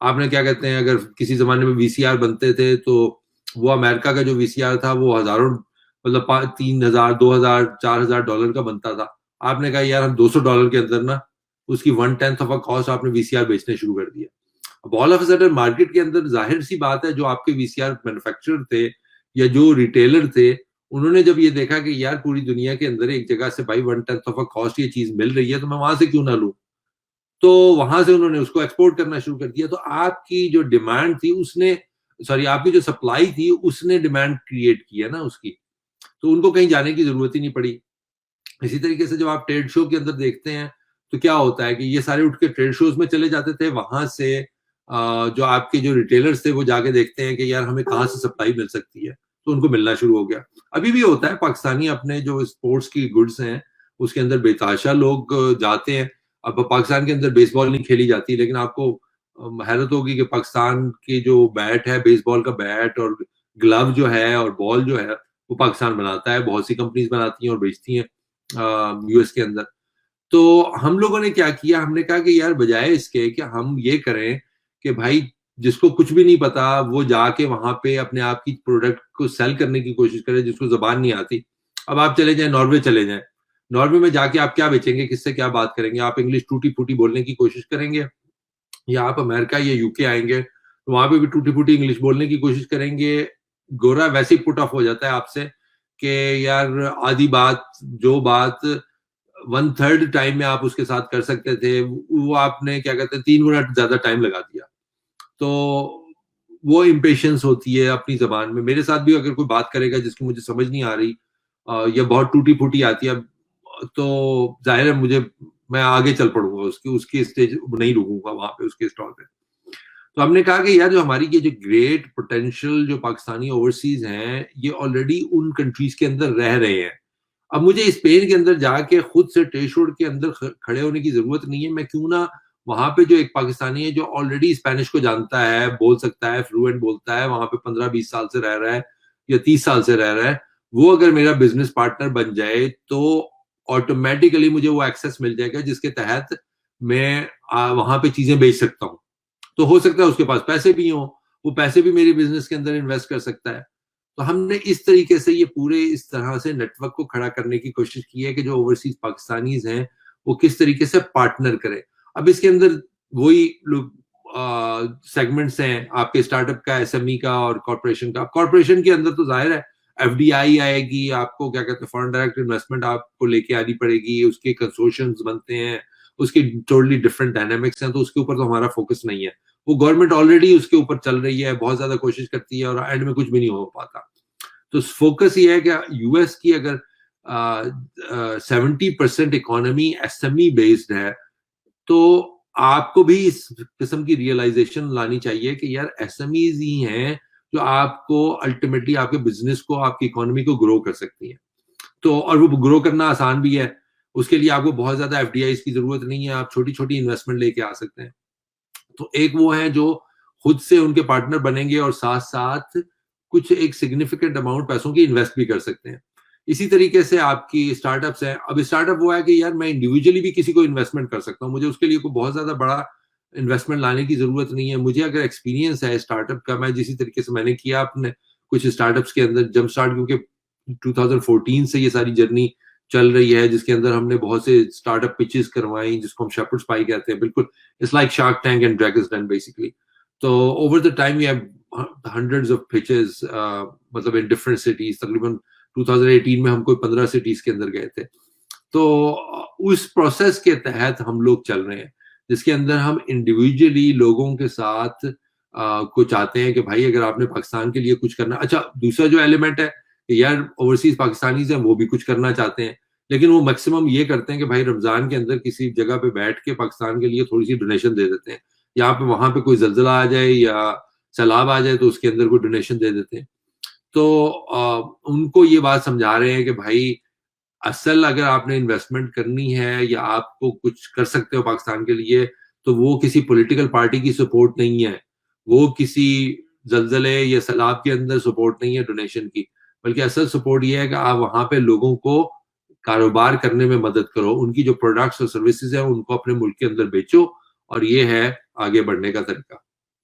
آپ نے کیا کہتے ہیں, اگر کسی زمانے میں VCR بنتے تھے تو وہ امریکہ کا جو VCR تھا وہ ہزاروں, مطلب $3,000 $2,000 $4,000 کا بنتا تھا. آپ نے کہا یار ہم $200 کے اندر نا اس کی 1/10 آف کاسٹ آپ نے VCR بیچنے شروع کر دیا. اب all of a sudden market کے اندر ظاہر سی بات ہے جو آپ کے VCR مینوفیکچرر تھے یا جو ریٹیلر تھے, انہوں نے جب یہ دیکھا کہ یار پوری دنیا کے اندر ایک جگہ سے بھائی 1/10 آف کاسٹ یہ چیز مل رہی ہے تو میں وہاں سے کیوں نہ لوں, تو وہاں سے انہوں نے اس کو ایکسپورٹ کرنا شروع کر دیا. تو آپ کی جو ڈیمانڈ تھی اس نے, سوری آپ کی جو سپلائی تھی اس نے ڈیمانڈ کریٹ کیا نا اس کی, تو ان کو کہیں جانے کی ضرورت ہی نہیں پڑی. اسی طریقے سے جب آپ ٹریڈ شو کے اندر دیکھتے ہیں تو کیا ہوتا ہے کہ یہ سارے اٹھ کے ٹریڈ شوز میں چلے جاتے تھے, وہاں سے جو آپ کے جو ریٹیلرز تھے وہ جا کے دیکھتے ہیں کہ یار ہمیں کہاں سے سپلائی مل سکتی ہے, تو ان کو ملنا شروع ہو گیا. ابھی بھی ہوتا ہے, پاکستانی اپنے جو اسپورٹس کی گڈس ہیں اس کے اندر بے تحاشا لوگ جاتے ہیں. اب پاکستان کے اندر بیس بال نہیں کھیلی جاتی, لیکن آپ کو حیرت ہوگی کہ پاکستان کی جو بیٹ ہے, بیس بال کا بیٹ اور گلو جو ہے اور بال جو ہے وہ پاکستان بناتا ہے. بہت سی کمپنیز بناتی ہیں اور بیچتی ہیں US کے اندر. تو ہم لوگوں نے کیا کیا, ہم نے کہا کہ یار بجائے اس کے کہ ہم یہ کریں کہ بھائی جس کو کچھ بھی نہیں پتا وہ جا کے وہاں پہ اپنے آپ کی پروڈکٹ کو سیل کرنے کی کوشش کرے, جس کو زبان نہیں آتی. اب آپ چلے جائیں ناروے, چلے جائیں ناروے میں جا کے آپ کیا بیچیں گے, کس سے کیا بات کریں گے؟ آپ انگلش ٹوٹی پھوٹی بولنے کی کوشش کریں گے, یا آپ امریکہ یا UK آئیں گے تو وہاں پہ بھی ٹوٹی پھوٹی انگلش بولنے کی کوشش کریں گے. گورا ویسے ہی پٹ آف ہو جاتا ہے آپ سے کہ یار آدھی بات, جو بات 1/3 ٹائم میں آپ اس کے ساتھ کر سکتے تھے وہ آپ نے کیا کہتے ہیں 3 منٹ زیادہ ٹائم لگا دیا. تو وہ امپیشنس ہوتی ہے اپنی زبان میں. میرے ساتھ بھی اگر کوئی بات کرے گا جس کی مجھے سمجھ نہیں آ رہی یا بہت ٹوٹی پھوٹی آتی ہے تو ظاہر ہے میں آگے چل پڑوں گا, اس کی اسٹیج نہیں رکوں گا وہاں پہ اس کے اسٹال پہ. تو ہم نے کہا کہ یار جو ہماری یہ جو گریٹ پوٹینشیل جو پاکستانی اوورسیز ہیں یہ آلریڈی ان کنٹریز کے اندر رہ رہے ہیں. اب مجھے اسپین کے اندر جا کے خود سے ٹیشوڈ کے اندر کھڑے ہونے کی ضرورت نہیں ہے. میں کیوں نہ وہاں پہ جو ایک پاکستانی ہے جو آلریڈی اسپینش کو جانتا ہے, بول سکتا ہے, فلوئنٹ بولتا ہے, وہاں پہ 15-20 سال سے رہ رہا ہے یا 30 سال سے رہ رہا ہے, وہ اگر میرا بزنس پارٹنر بن جائے تو آٹومیٹیکلی مجھے وہ ایکسیس مل جائے گا جس کے تحت میں وہاں پہ چیزیں بیچ سکتا ہوں. تو ہو سکتا ہے اس کے پاس پیسے بھی ہوں, وہ پیسے بھی میری بزنس کے اندر انویسٹ کر سکتا ہے. تو ہم نے اس طریقے سے یہ پورے اس طرح سے نیٹ ورک کو کھڑا کرنے کی کوشش کی ہے کہ جو اوورسیز پاکستانیز ہیں وہ کس طریقے سے پارٹنر کریں. اب اس کے اندر وہی سیگمنٹس ہیں آپ کے اسٹارٹ اپ کا, SME کا اور کارپوریشن کا. کارپوریشن کے اندر تو ظاہر ہے FDI آئے گی, آپ کو کیا کہتے ہیں فارن ڈائریکٹ انویسٹمنٹ آپ کو لے کے آنی پڑے گی, اس کے کنسورشنز بنتے ہیں, اس کے ٹوٹلی ڈفرنٹ ڈائنامکس ہیں, تو اس کے اوپر تو ہمارا فوکس نہیں ہے. وہ گورنمنٹ آلریڈی اس کے اوپر چل رہی ہے, بہت زیادہ کوشش کرتی ہے اور اینڈ میں کچھ بھی نہیں ہو پاتا. تو فوکس یہ ہے کہ US کی اگر 70% اکانومی SME بیسڈ ہے تو آپ کو بھی اس قسم کی ریئلائزیشن لانی چاہیے کہ یار SMEs ہی ہیں جو آپ کو الٹیمیٹلی آپ کے بزنس کو, آپ کی اکانومی کو گرو کر سکتی ہیں. تو اور وہ گرو کرنا آسان بھی ہے, اس کے لیے آپ کو بہت زیادہ FDIs کی ضرورت نہیں ہے, آپ چھوٹی چھوٹی انویسٹمنٹ لے کے آ سکتے ہیں. تو ایک وہ ہیں جو خود سے ان کے پارٹنر بنیں گے اور ساتھ ساتھ کچھ ایک سگنیفیکنٹ اماؤنٹ پیسوں کی انویسٹ بھی کر سکتے ہیں. اسی طریقے سے آپ کی اسٹارٹ اپس ہیں. اب اسٹارٹ اپ وہ ہے کہ یار میں انڈیویجلی بھی کسی کو انویسٹمنٹ کر سکتا ہوں, مجھے اس کے لیے کوئی بہت زیادہ بڑا انویسٹمنٹ لانے کی ضرورت نہیں ہے. مجھے اگر ایکسپیرینس ہے اسٹارٹ اپ کا, میں جسی طریقے سے میں نے کیا اپنے کچھ اسٹارٹ اپس کے اندر جمپ اسٹارٹ, کیونکہ 2014 سے یہ ساری جرنی چل رہی ہے جس کے اندر ہم نے بہت سے اسٹارٹ اپ پچز کروائیں جس کو ہم شیپرڈز پائی کہتے ہیں. بالکل it's like shark tank and dragons den basically. تو over the time we have hundreds of pitches, مطلب ان ڈفرنٹ سٹیز. تقریباً 2018 میں ہم کوئی 15 سٹیز کے اندر گئے تھے. تو اس پروسیس کے تحت ہم لوگ چل رہے ہیں جس کے اندر ہم انڈیویجلی لوگوں کے ساتھ کو چاہتے ہیں کہ بھائی اگر آپ نے پاکستان کے لیے کچھ کرنا. اچھا دوسرا جو ایلیمنٹ ہے کہ یار اوورسیز پاکستانیز ہیں وہ بھی کچھ کرنا چاہتے ہیں, لیکن وہ میکسیمم یہ کرتے ہیں کہ بھائی رمضان کے اندر کسی جگہ پہ بیٹھ کے پاکستان کے لیے تھوڑی سی ڈونیشن دے دیتے ہیں. یہاں پہ وہاں پہ کوئی زلزلہ آ جائے یا سیلاب آ جائے تو اس کے اندر کوئی ڈونیشن دے دیتے ہیں. تو ان کو یہ بات سمجھا رہے ہیں کہ بھائی اصل اگر آپ نے انویسٹمنٹ کرنی ہے یا آپ کو کچھ کر سکتے ہو پاکستان کے لیے تو وہ کسی پولیٹیکل پارٹی کی سپورٹ نہیں ہے, وہ کسی زلزلے یا سیلاب کے اندر سپورٹ نہیں ہے ڈونیشن کی, بلکہ اصل سپورٹ یہ ہے کہ آپ وہاں پہ لوگوں کو کاروبار کرنے میں مدد کرو, ان کی جو پروڈکٹس اور سروسز ہیں ان کو اپنے ملک کے اندر بیچو, اور یہ ہے آگے بڑھنے کا طریقہ.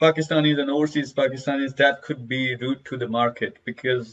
Pakistanis and overseas Pakistanis that could be route to the market because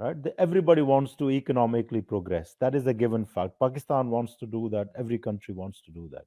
right? Everybody wants to economically progress. That is a given fact. Pakistan wants to do that. Every country wants to do that.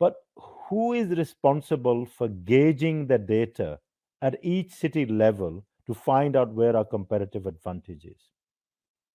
but who is responsible for gauging the data at each city level to find out where our comparative advantage is?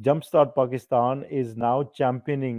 Jumpstart Pakistan is now championing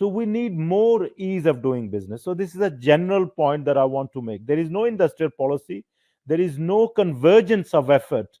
So we need more ease of doing business. So this is a general point that I want to make. There is no industrial policy. There is no convergence of effort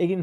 in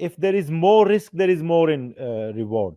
if there is more risk there is more in reward।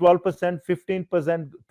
12%, 15%,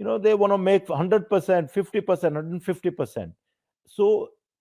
They want to make 100%, 50%, 150%. So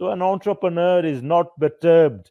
So an entrepreneur is not perturbed,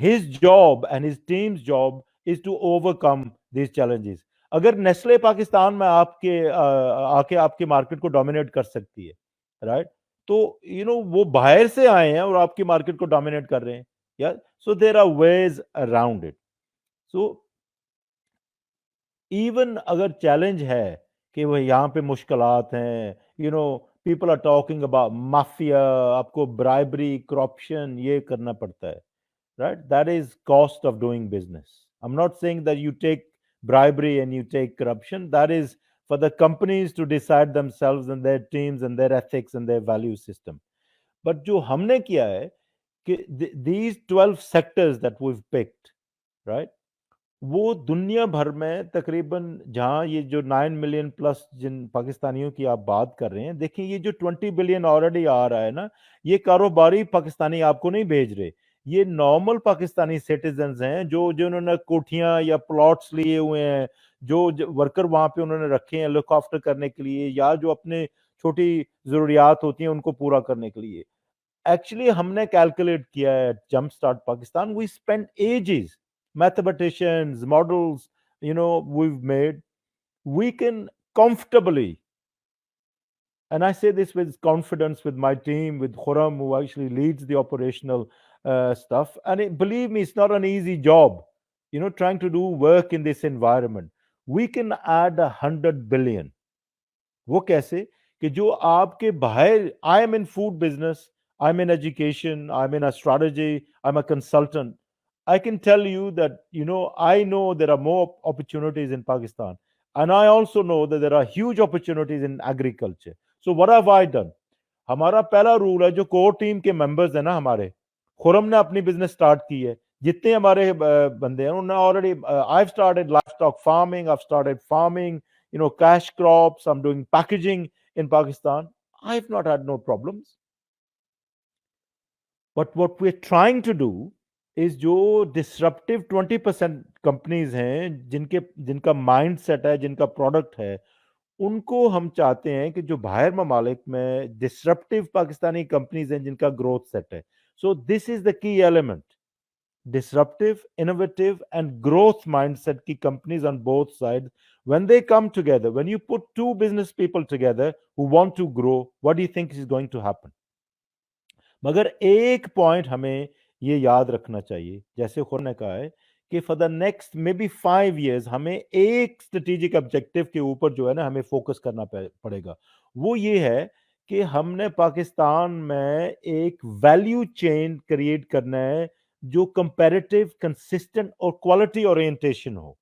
His job and his team's job is to overcome these challenges. اگر Nestle Pakistan میں آکے آپ کے market کو dominate کر سکتی ہے, right, تو وہ باہر سے آئے ہیں اور آپ کی مارکیٹ کو ڈومینیٹ کر رہے ہیں. یا so there are ways around it. So even اگر چیلنج ہے کہ وہ یہاں پہ مشکلات ہیں, people are talking about mafia, آپ کو برائبری, کرپشن یہ کرنا پڑتا ہے, right? That is cost of doing business. I'm not saying that you take bribery and you take corruption. That is for the companies to decide themselves and their teams and their ethics and their value system. But جو ہم نے کیا ہے کہ these 12 sectors that we've picked, right? وہ دنیا بھر میں تقریباً جہاں یہ جو 9 ملین پلس جن پاکستانیوں کی آپ بات کر رہے ہیں, دیکھیں یہ جو 20 بلین آلریڈی آ رہا ہے نا, یہ کاروباری پاکستانی آپ کو نہیں بھیج رہے, یہ نارمل پاکستانی سٹیزنز ہیں جو انہوں نے کوٹھیاں یا پلاٹس لیے ہوئے ہیں, جو ورکر وہاں پہ انہوں نے رکھے ہیں لک آفٹر کرنے کے لیے, یا جو اپنے چھوٹی ضروریات ہوتی ہیں ان کو پورا کرنے کے لیے. ایکچولی ہم نے کیلکولیٹ کیا ہے jump start Pakistan, we spend ages, mathematicians, models, we've made, we can comfortably, and I say this with confidence with my team, with Khurram, who actually leads the operational stuff, and believe me, it's not an easy job, trying to do work in this environment. We can add 100 billion. وہ کیسے کہ جو آپ کے باہر, I am in food business, I'm in education, I'm in a strategy, I'm a consultant. I can tell you that, I know there are more opportunities in Pakistan. And I also know that there are huge opportunities in agriculture. So what have I done? ہمارا پہلا role ہے, جو core team کے members ہیں نا ہمارے, خرم نے اپنی بزنس سٹارٹ کی ہے, جتنے ہمارے بندے ہیں انہوں نے already, I've started livestock farming, I've started farming, cash crops, I'm doing packaging in Pakistan. I've not had no problems. But what we're trying to do is جو disruptive 20% companies ہیں جن کا مائنڈ سیٹ ہے, جن کا product ہے, ان کو ہم چاہتے ہیں کہ جو باہر ممالک میں disruptive پاکستانی companies ہیں جن کا growth سیٹ ہے. So this is the key element. Disruptive, innovative and growth mindset کی companies on both sides, when they come together, when you put two business people together who want to grow, what do you think is going to happen? مگر ایک point ہمیں یہ یاد رکھنا چاہیے, جیسے خور نے کہا ہے کہ for the next maybe 5 years ہمیں ایک اسٹریٹجک آبجیکٹو کے اوپر جو ہے نا ہمیں فوکس کرنا پڑے گا. وہ یہ ہے کہ ہم نے پاکستان میں ایک ویلیو چین کریٹ کرنا ہے جو کمپیریٹیو, کنسسٹنٹ اور کوالٹی اورینٹیشن ہو,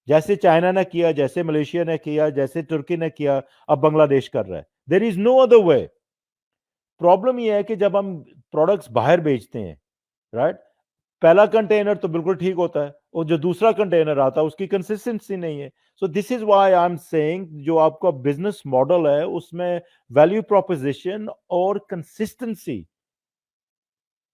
جیسے چائنا نے کیا, جیسے ملیشیا نے کیا, جیسے ترکی نے کیا, اب بنگلہ دیش کر رہا ہے. دیر از نو ادر وے. پرابلم یہ ہے کہ جب ہم پروڈکٹس باہر بیچتے ہیں, رائٹ, پہلا کنٹینر تو بالکل ٹھیک ہوتا ہے, اور جو دوسرا کنٹینر آتا ہے اس کی کنسسٹنسی نہیں ہے. So this is why I am seeing جو آپ کا بزنس ماڈل ہے اس میں ویلیو پروپوزیشن اور کنسسٹنسی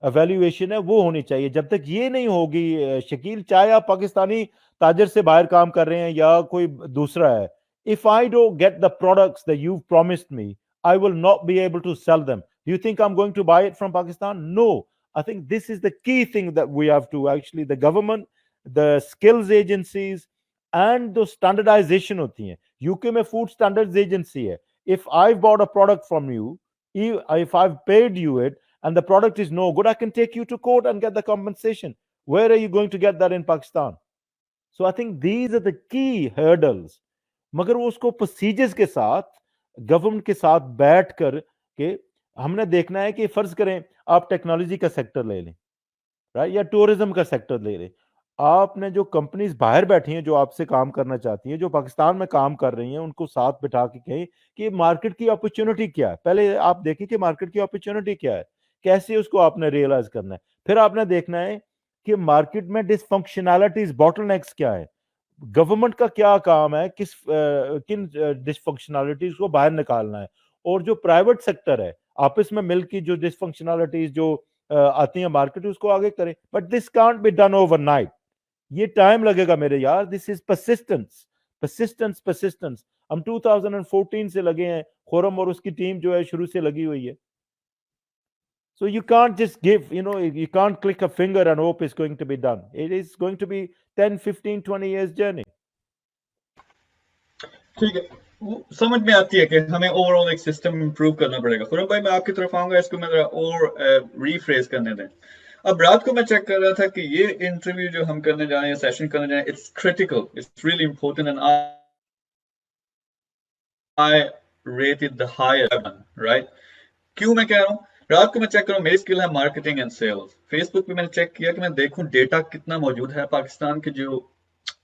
ایویلیویشن ہے وہ ہونی چاہیے. جب تک یہ نہیں ہوگی شکیل, چاہے آپ پاکستانی تاجر سے باہر کام کر رہے ہیں یا کوئی دوسرا ہے, if I don't get the products that you've promised me, I will not be able to sell them. Do you think I'm going to buy it from Pakistan? No. I think this is the key thing that we have to actually, the government, the skills agencies and the standardization ہوتی ہیں. UK میں food standards agency ہے. If I've bought a product from you, if I've paid you it and the product is no good, I can take you to court and get the compensation. Where are you going to get that in Pakistan? So I think these are the key hurdles. مگر وہ اس کو procedures کے ساتھ government کے ساتھ بیٹھ کر کے ہم نے دیکھنا ہے کہ فرض کریں آپ ٹیکنالوجی کا سیکٹر لے لیں, رائٹ, یا ٹورزم کا سیکٹر لے لیں. آپ نے جو کمپنیز باہر بیٹھی ہیں جو آپ سے کام کرنا چاہتی ہیں, جو پاکستان میں کام کر رہی ہیں, ان کو ساتھ بٹھا کے کہیں کہ مارکیٹ کی اپرچونٹی کیا ہے. پہلے آپ دیکھیں کہ مارکیٹ کی اپرچونٹی کیا ہے, کیسے اس کو آپ نے ریئلائز کرنا ہے. پھر آپ نے دیکھنا ہے کہ مارکیٹ میں ڈس فنکشنالٹیز, باٹل نیکس کیا ہے, گورنمنٹ کا کیا کام ہے, کن ڈس فنکشنالٹیز کو باہر نکالنا ہے, اور جو پرائیویٹ سیکٹر ہے آپس میں مل کی جو ڈس فنکشنالٹیز جو آتی ہیں مارکیٹ اس کو آگے کریں. But this can't be done overnight, یہ ٹائم لگے گا میرے یار. This is persistence. ہم 2014 سے لگے ہیں, خورم اور اس کی ٹیم جو ہے شروع سے لگی ہوئی ہے. So you can't just give, you can't click a finger and hope it's going to be done. It is going to be 10, 15, 20 years journey. ٹھیک ہے, وہ سمجھ میں آتی ہے کہ ہمیں اوور آل ایک سسٹم امپروو کرنا پڑے گا. خرم بھائی میں آپ کی طرف آؤں گا, اس کو میں ذرا اور ریفریز کرنے دیں. اب رات کو میں چیک کر رہا تھا کہ یہ انٹرویو جو ہم کرنے جا رہے ہیں, سیشن کرنے جا رہے ہیں, it's critical, it's really important, and I rate it the higher, right. کیوں میں کہہ رہا ہوں؟ رات کو میں چیک کروں, میری اسکل ہے مارکیٹنگ اینڈ سیلز. فیس بک پہ میں نے چیک کیا کہ میں دیکھوں ڈیٹا کتنا موجود ہے پاکستان کے جو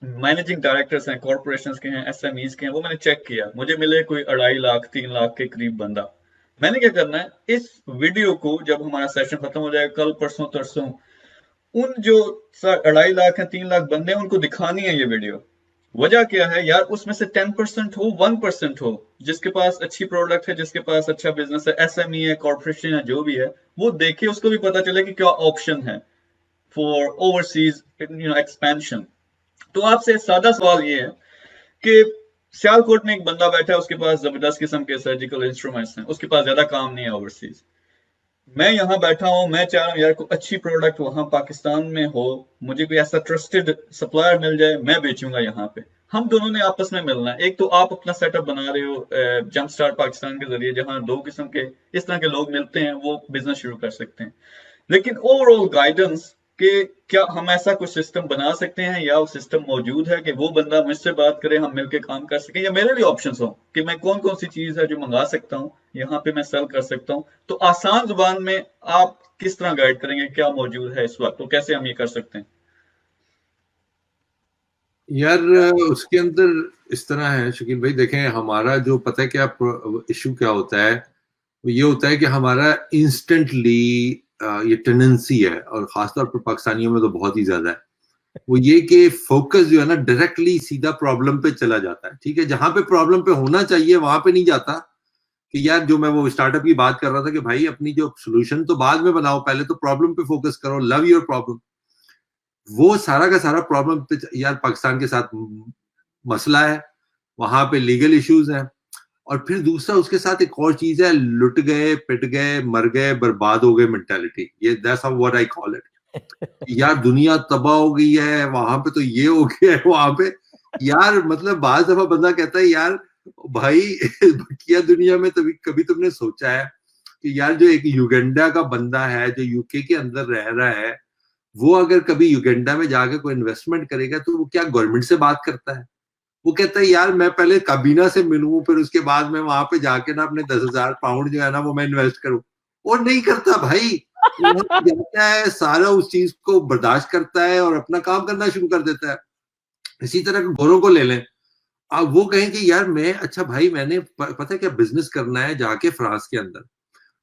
مینیجنگ ڈائریکٹرز ہیں, کارپوریشنز کے ہیں, ایس ایم ایز کے ہیں, وہ میں نے چیک کیا. مجھے ملے کوئی 2.5 لاکھ 3 لاکھ کے قریب بندہ. میں نے کیا کرنا ہے, اس ویڈیو کو جب ہمارا سیشن ختم ہو جائے گا کل پرسوں ترسوں, ان جو 2.5 لاکھ ہیں 3 لاکھ بندے ہیں ان کو دکھانی ہے یہ ویڈیو. وجہ کیا ہے یار, اس میں سے 10% ہو 1% ہو جس کے پاس اچھی پروڈکٹ ہے, جس کے پاس اچھا بزنس ہے, ایس ایم ای ہے, کارپوریشن ہے, جو بھی ہے, وہ دیکھے, اس کو بھی پتا چلے کہ کیا آپشن ہے فار اوورسیز ایکسپینشن. تو آپ سے سادہ سوال یہ ہے کہ سیالکوٹ میں ایک بندہ بیٹھا ہے, اس کے پاس زبردست قسم کے سرجیکل انسٹرومنٹس ہیں, اس کے پاس زیادہ کام نہیں ہے اوورسیز. میں یہاں بیٹھا ہوں, میں چاہ رہا ہوں یار کوئی اچھی پروڈکٹ وہاں پاکستان میں ہو, مجھے کوئی ایسا ٹرسٹڈ سپلائر مل جائے, میں بیچوں گا یہاں پہ. ہم دونوں نے آپس میں ملنا ہے. ایک تو آپ اپنا سیٹ اپ بنا رہے ہو جمپ سٹارٹ پاکستان کے ذریعے, جہاں 2 قسم کے اس طرح کے لوگ ملتے ہیں, وہ بزنس شروع کر سکتے ہیں. لیکن اوور آل گائیڈنس کہ کیا ہم ایسا کوئی سسٹم بنا سکتے ہیں, یا وہ سسٹم موجود ہے کہ وہ بندہ مجھ سے بات کرے, ہم مل کے کام کر سکیں, یا میرے لیے آپشنس ہوں کہ میں کون کون سی چیز ہے جو منگا سکتا ہوں, یہاں پہ میں سیل کر سکتا ہوں. تو آسان زبان میں آپ کس طرح گائیڈ کریں گے, کیا موجود ہے اس وقت, تو کیسے ہم یہ کر سکتے ہیں؟ یار اس کے اندر اس طرح ہے شکیل بھائی, دیکھیں ہمارا جو پتہ ہے کیا ایشو کیا ہوتا ہے, وہ یہ ہوتا ہے کہ ہمارا انسٹنٹلی یہ ٹینڈنسی ہے, اور خاص طور پر پاکستانیوں میں تو بہت ہی زیادہ ہے, وہ یہ کہ فوکس جو ہے نا ڈائریکٹلی سیدھا پرابلم پہ چلا جاتا ہے. ٹھیک ہے, جہاں پہ پرابلم پہ ہونا چاہیے وہاں پہ نہیں جاتا. کہ یار جو میں وہ اسٹارٹ اپ کی بات کر رہا تھا کہ بھائی اپنی جو سولوشن تو بعد میں بناؤ, پہلے تو پرابلم پہ فوکس کرو, لو یور پرابلم. وہ سارا کا سارا پرابلم پہ, یار پاکستان کے ساتھ مسئلہ ہے, وہاں پہ لیگل ایشوز ہیں, اور پھر دوسرا اس کے ساتھ ایک اور چیز ہے, لٹ گئے, پٹ گئے, مر گئے, برباد ہو گئے مینٹالٹی. یہ that's what I call it. یار دنیا تباہ ہو گئی ہے, وہاں پہ تو یہ ہو گیا ہے, وہاں پہ یار مطلب بعض دفعہ بندہ کہتا ہے یار بھائی کیا دنیا میں کبھی تم نے سوچا ہے کہ یار جو ایک یوگنڈا کا بندہ ہے جو یو کے اندر رہ رہا ہے, وہ اگر کبھی یوگنڈا میں جا کے کوئی انویسٹمنٹ کرے گا تو وہ کیا گورنمنٹ سے بات کرتا ہے؟ وہ کہتا ہے یار میں پہلے کابینہ سے ملوں, پھر اس کے بعد میں وہاں پہ جا کے نا اپنے 10,000 پاؤنڈ جو ہے نا وہ میں انویسٹ کروں. اور نہیں کرتا بھائی, جاتا ہے سارا اس چیز کو برداشت کرتا ہے اور اپنا کام کرنا شروع کر دیتا ہے. اسی طرح گوروں کو لے لیں, اب وہ کہیں کہ یار میں اچھا بھائی میں نے پتہ کیا بزنس کرنا ہے جا کے فرانس کے اندر,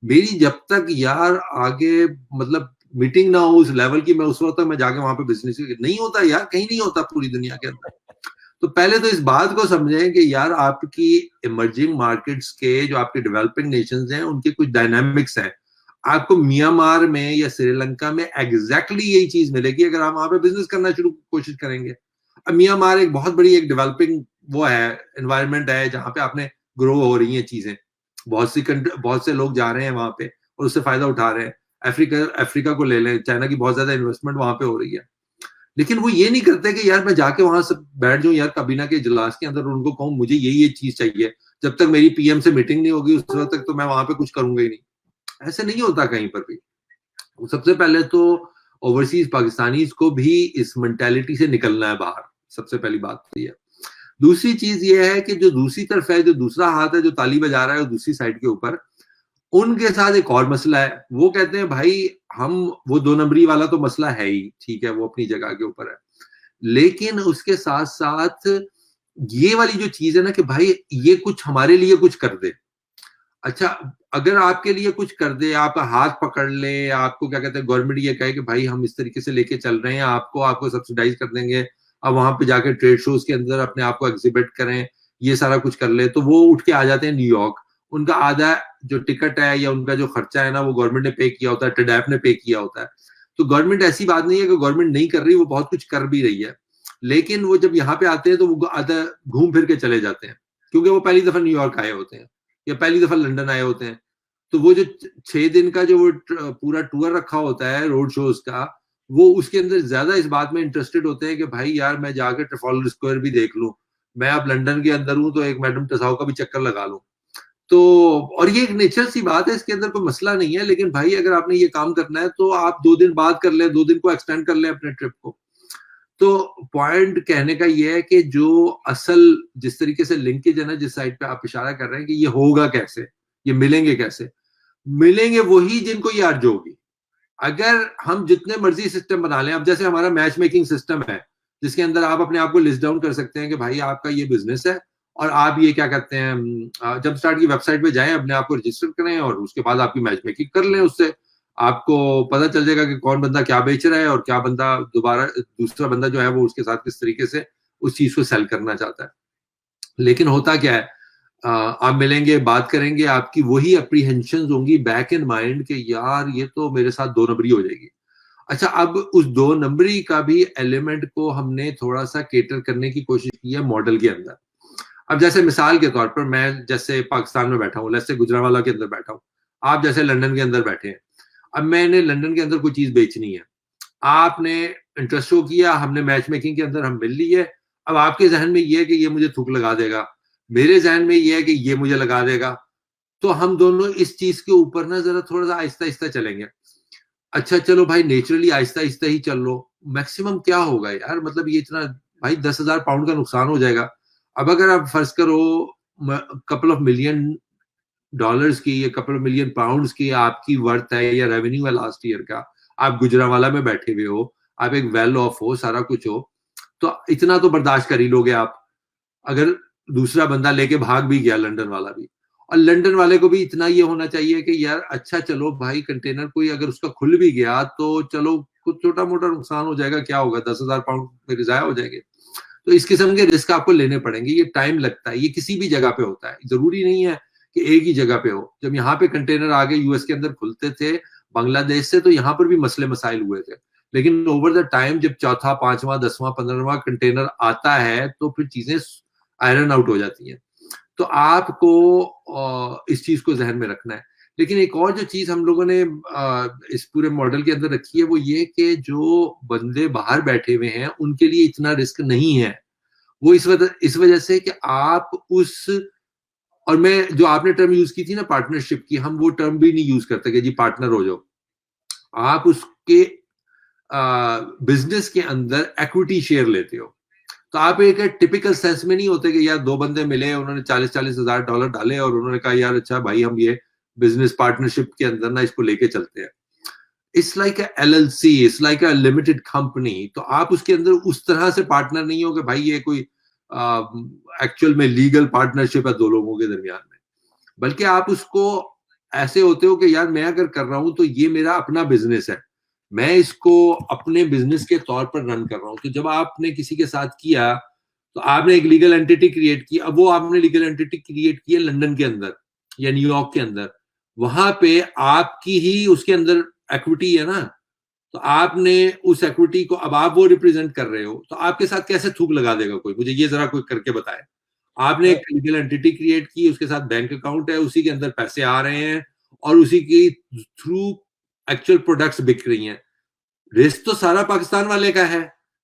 میری جب تک یار آگے مطلب میٹنگ نہ ہو اس لیول کی, میں اس وقت تک میں جا کے وہاں پہ بزنس نہیں ہوتا یار, کہیں نہیں ہوتا پوری دنیا کے اندر. تو پہلے تو اس بات کو سمجھیں کہ یار آپ کی ایمرجنگ مارکیٹس کے جو آپ کے ڈیولپنگ نیشنز ہیں ان کے کچھ ڈائنامکس ہیں. آپ کو میانمار میں یا سری لنکا میں ایگزیکٹلی یہی چیز ملے گی اگر آپ وہاں پہ بزنس کرنا شروع کوشش کریں گے. اب میانمار ایک بہت بڑی ایک ڈیولپنگ وہ ہے انوائرمنٹ ہے جہاں پہ آپ نے گرو ہو رہی ہیں چیزیں, بہت سے لوگ جا رہے ہیں وہاں پہ اور اس سے فائدہ اٹھا رہے ہیں. افریقہ کو لے لیں, چائنا کی بہت زیادہ انویسٹمنٹ وہاں پہ ہو رہی ہے. لیکن وہ یہ نہیں کرتے کہ یار میں جا کے وہاں سے بیٹھ جاؤں یار کابینہ کے اجلاس کے اندر, ان کو کہوں مجھے یہ چیز چاہیے, جب تک میری پی ایم سے میٹنگ نہیں ہوگی اس وقت تک تو میں وہاں پہ کچھ کروں گا ہی نہیں. ایسے نہیں ہوتا کہیں پر بھی. سب سے پہلے تو اوورسیز پاکستانیز کو بھی اس مینٹالٹی سے نکلنا ہے باہر, سب سے پہلی بات تو یہ. دوسری چیز یہ ہے کہ جو دوسری طرف ہے, جو دوسرا ہاتھ ہے جو تالی بجا رہا ہے دوسری سائڈ کے اوپر, ان کے ساتھ ایک اور مسئلہ ہے. وہ کہتے ہیں بھائی ہم وہ 2 نمبری والا تو مسئلہ ہے ہی, ٹھیک ہے وہ اپنی جگہ کے اوپر ہے, لیکن اس کے ساتھ ساتھ یہ والی جو چیز ہے نا کہ بھائی یہ کچھ ہمارے لیے کچھ کر دے. اچھا اگر آپ کے لیے کچھ کر دے, آپ کا ہاتھ پکڑ لے, آپ کو کیا کہتے ہیں گورنمنٹ یہ کہے کہ بھائی ہم اس طریقے سے لے کے چل رہے ہیں, آپ کو سبسیڈائز کر دیں گے, اب وہاں پہ جا کے ٹریڈ شوز کے اندر اپنے آپ کو ایگزیبٹ کریں, یہ سارا کچھ کر لے, تو وہ اٹھ کے آ جاتے ہیں نیو یارک. ان کا آدھا جو ٹکٹ ہے یا ان کا جو خرچہ ہے نا وہ گورنمنٹ نے پے کیا ہوتا ہے, ٹڈیپ نے پے کیا ہوتا ہے. تو گورنمنٹ ایسی بات نہیں ہے کہ گورنمنٹ نہیں کر رہی, وہ بہت کچھ کر بھی رہی ہے, لیکن وہ جب یہاں پہ آتے ہیں تو وہ آدھا گھوم پھر کے چلے جاتے ہیں, کیونکہ وہ پہلی دفعہ نیو یارک آئے ہوتے ہیں یا پہلی دفعہ لنڈن آئے ہوتے ہیں. تو وہ جو 6 دن کا جو وہ پورا ٹور رکھا ہوتا ہے روڈ شوز کا, وہ اس کے اندر زیادہ اس بات میں انٹرسٹڈ ہوتے ہیں کہ بھائی یار میں جا کے ٹریفالگر اسکوائر بھی دیکھ لوں, میں اب لنڈن کے اندر ہوں تو ایک میڈم ٹساؤ کا بھی چکر لگا لوں. تو اور یہ ایک نیچر سی بات ہے, اس کے اندر کوئی مسئلہ نہیں ہے, لیکن بھائی اگر آپ نے یہ کام کرنا ہے تو آپ 2 دن بعد کر لیں, 2 دن کو ایکسٹینڈ کر لیں اپنے ٹرپ کو. تو پوائنٹ کہنے کا یہ ہے کہ جو اصل جس طریقے سے لنکیج ہے نا, جس سائڈ پہ آپ اشارہ کر رہے ہیں کہ یہ ہوگا کیسے, یہ ملیں گے کیسے, ملیں گے وہی جن کو یہ ارج ہوگی. اگر ہم جتنے مرضی سسٹم بنا لیں, اب جیسے ہمارا میچ میکنگ سسٹم ہے جس کے اندر آپ اپنے آپ کو لسٹ ڈاؤن کر سکتے ہیں کہ بھائی آپ کا یہ بزنس ہے اور آپ یہ کیا کرتے ہیں, جمپ اسٹارٹ کی ویب سائٹ پہ جائیں, اپنے آپ کو رجسٹر کریں اور اس کے بعد آپ کی میچ میکنگ کر لیں. اس سے آپ کو پتہ چل جائے گا کہ کون بندہ کیا بیچ رہا ہے اور کیا بندہ دوسرا بندہ جو ہے وہ اس کے ساتھ کس طریقے سے اس چیز کو سیل کرنا چاہتا ہے. لیکن ہوتا کیا ہے, آپ ملیں گے, بات کریں گے, آپ کی وہی اپریہنشنز ہوں گی بیک ان مائنڈ کہ یار یہ تو میرے ساتھ 2 نمبری ہو جائے گی. اچھا, اب اس 2 نمبری کا بھی ایلیمنٹ کو ہم نے تھوڑا سا کیٹر کرنے کی کوشش کی ہے ماڈل کے اندر. اب جیسے مثال کے طور پر میں جیسے پاکستان میں بیٹھا ہوں, جیسے گجرانوالہ کے اندر بیٹھا ہوں, آپ جیسے لنڈن کے اندر بیٹھے ہیں. اب میں نے لنڈن کے اندر کوئی چیز بیچنی ہے, آپ نے انٹرسٹ شو کیا, ہم نے میچ میکنگ کے اندر ہم مل لی ہے. اب آپ کے ذہن میں یہ ہے کہ یہ مجھے تھوک لگا دے گا, میرے ذہن میں یہ ہے کہ یہ مجھے لگا دے گا, تو ہم دونوں اس چیز کے اوپر نا ذرا تھوڑا سا آہستہ آہستہ چلیں گے. اچھا چلو بھائی, نیچرلی آہستہ آہستہ ہی چل لو. میکسیمم کیا ہوگا یار, مطلب یہ اتنا بھائی 10,000 پاؤنڈ کا نقصان ہو جائے گا. اب اگر آپ فرض کرو کپل آف ملین ڈالرز کی یا کپل آف ملین پاؤنڈز کی آپ کی ورتھ ہے یا ریونیو ہے لاسٹ ایئر کا, آپ گجرانوالہ میں بیٹھے ہوئے ہو, آپ ایک ویل آف ہو, سارا کچھ ہو, تو اتنا تو برداشت کر ہی لوگے آپ. اگر دوسرا بندہ لے کے بھاگ بھی گیا, لنڈن والا بھی, اور لنڈن والے کو بھی اتنا یہ ہونا چاہیے کہ یار اچھا چلو بھائی کنٹینر کوئی اگر اس کا کھل بھی گیا تو چلو کچھ چھوٹا موٹا نقصان ہو جائے گا, کیا ہوگا, 10,000 پاؤنڈ میرے ضائع ہو جائیں گے. تو اس قسم کے رسک آپ کو لینے پڑیں گے. یہ ٹائم لگتا ہے, یہ کسی بھی جگہ پہ ہوتا ہے, ضروری نہیں ہے کہ ایک ہی جگہ پہ ہو. جب یہاں پہ کنٹینر آگے یو ایس کے اندر کھلتے تھے بنگلہ دیش سے, تو یہاں پر بھی مسئلے مسائل ہوئے تھے, لیکن اوور دا ٹائم جب 4تھا 5واں 10واں 15واں کنٹینر آتا ہے تو پھر چیزیں آئرن آؤٹ ہو جاتی ہیں. تو آپ کو اس چیز کو ذہن میں رکھنا ہے. لیکن ایک اور جو چیز ہم لوگوں نے اس پورے ماڈل کے اندر رکھی ہے وہ یہ کہ جو بندے باہر بیٹھے ہوئے ہیں ان کے لیے اتنا رسک نہیں ہے. وہ اس وجہ سے کہ آپ اس, اور میں جو آپ نے ٹرم یوز کی تھی نا پارٹنرشپ کی, ہم وہ ٹرم بھی نہیں یوز کرتے کہ جی پارٹنر ہو جاؤ. آپ اس کے بزنس کے اندر ایکوٹی شیئر لیتے ہو. تو آپ ایک ٹپیکل سینس میں نہیں ہوتے کہ یار 2 بندے ملے, انہوں نے $40,000 ڈالے اور انہوں نے کہا یار اچھا بھائی ہم یہ بزنس پارٹنرشپ کے اندر نا اس کو لے کے چلتے ہیں. It's like a LLC, it's like a limited company. تو آپ اس کے اندر اس طرح سے پارٹنر نہیں ہو کہ بھائی یہ کوئی ایکچوئل میں لیگل پارٹنرشپ ہے 2 لوگوں کے درمیان میں, بلکہ آپ اس کو ایسے ہوتے ہو کہ یار میں اگر کر رہا ہوں تو یہ میرا اپنا بزنس ہے, میں اس کو اپنے بزنس کے طور پر رن کر رہا ہوں. تو جب آپ نے کسی کے ساتھ کیا تو آپ نے ایک لیگل اینٹیٹی کریٹ کی. اب وہ آپ نے لیگل اینٹیٹی کریٹ کی ہے لنڈن کے اندر یا نیو یارک کے اندر, وہاں پہ آپ کی ہی اس کے اندر ایکوٹی ہے نا, تو آپ نے اس ایکوٹی کو اب آپ وہ ریپرزینٹ کر رہے ہو, تو آپ کے ساتھ کیسے تھوک لگا دے گا کوئی, مجھے یہ ذرا کوئی کر کے بتائے. آپ نے ایک لیگل اینٹیٹی کریٹ کی, اس کے ساتھ بینک اکاؤنٹ ہے, اسی کے اندر پیسے آ رہے ہیں اور اسی کی تھرو ایکچوئل پروڈکٹس بک رہی ہیں. رسک تو سارا پاکستان والے کا ہے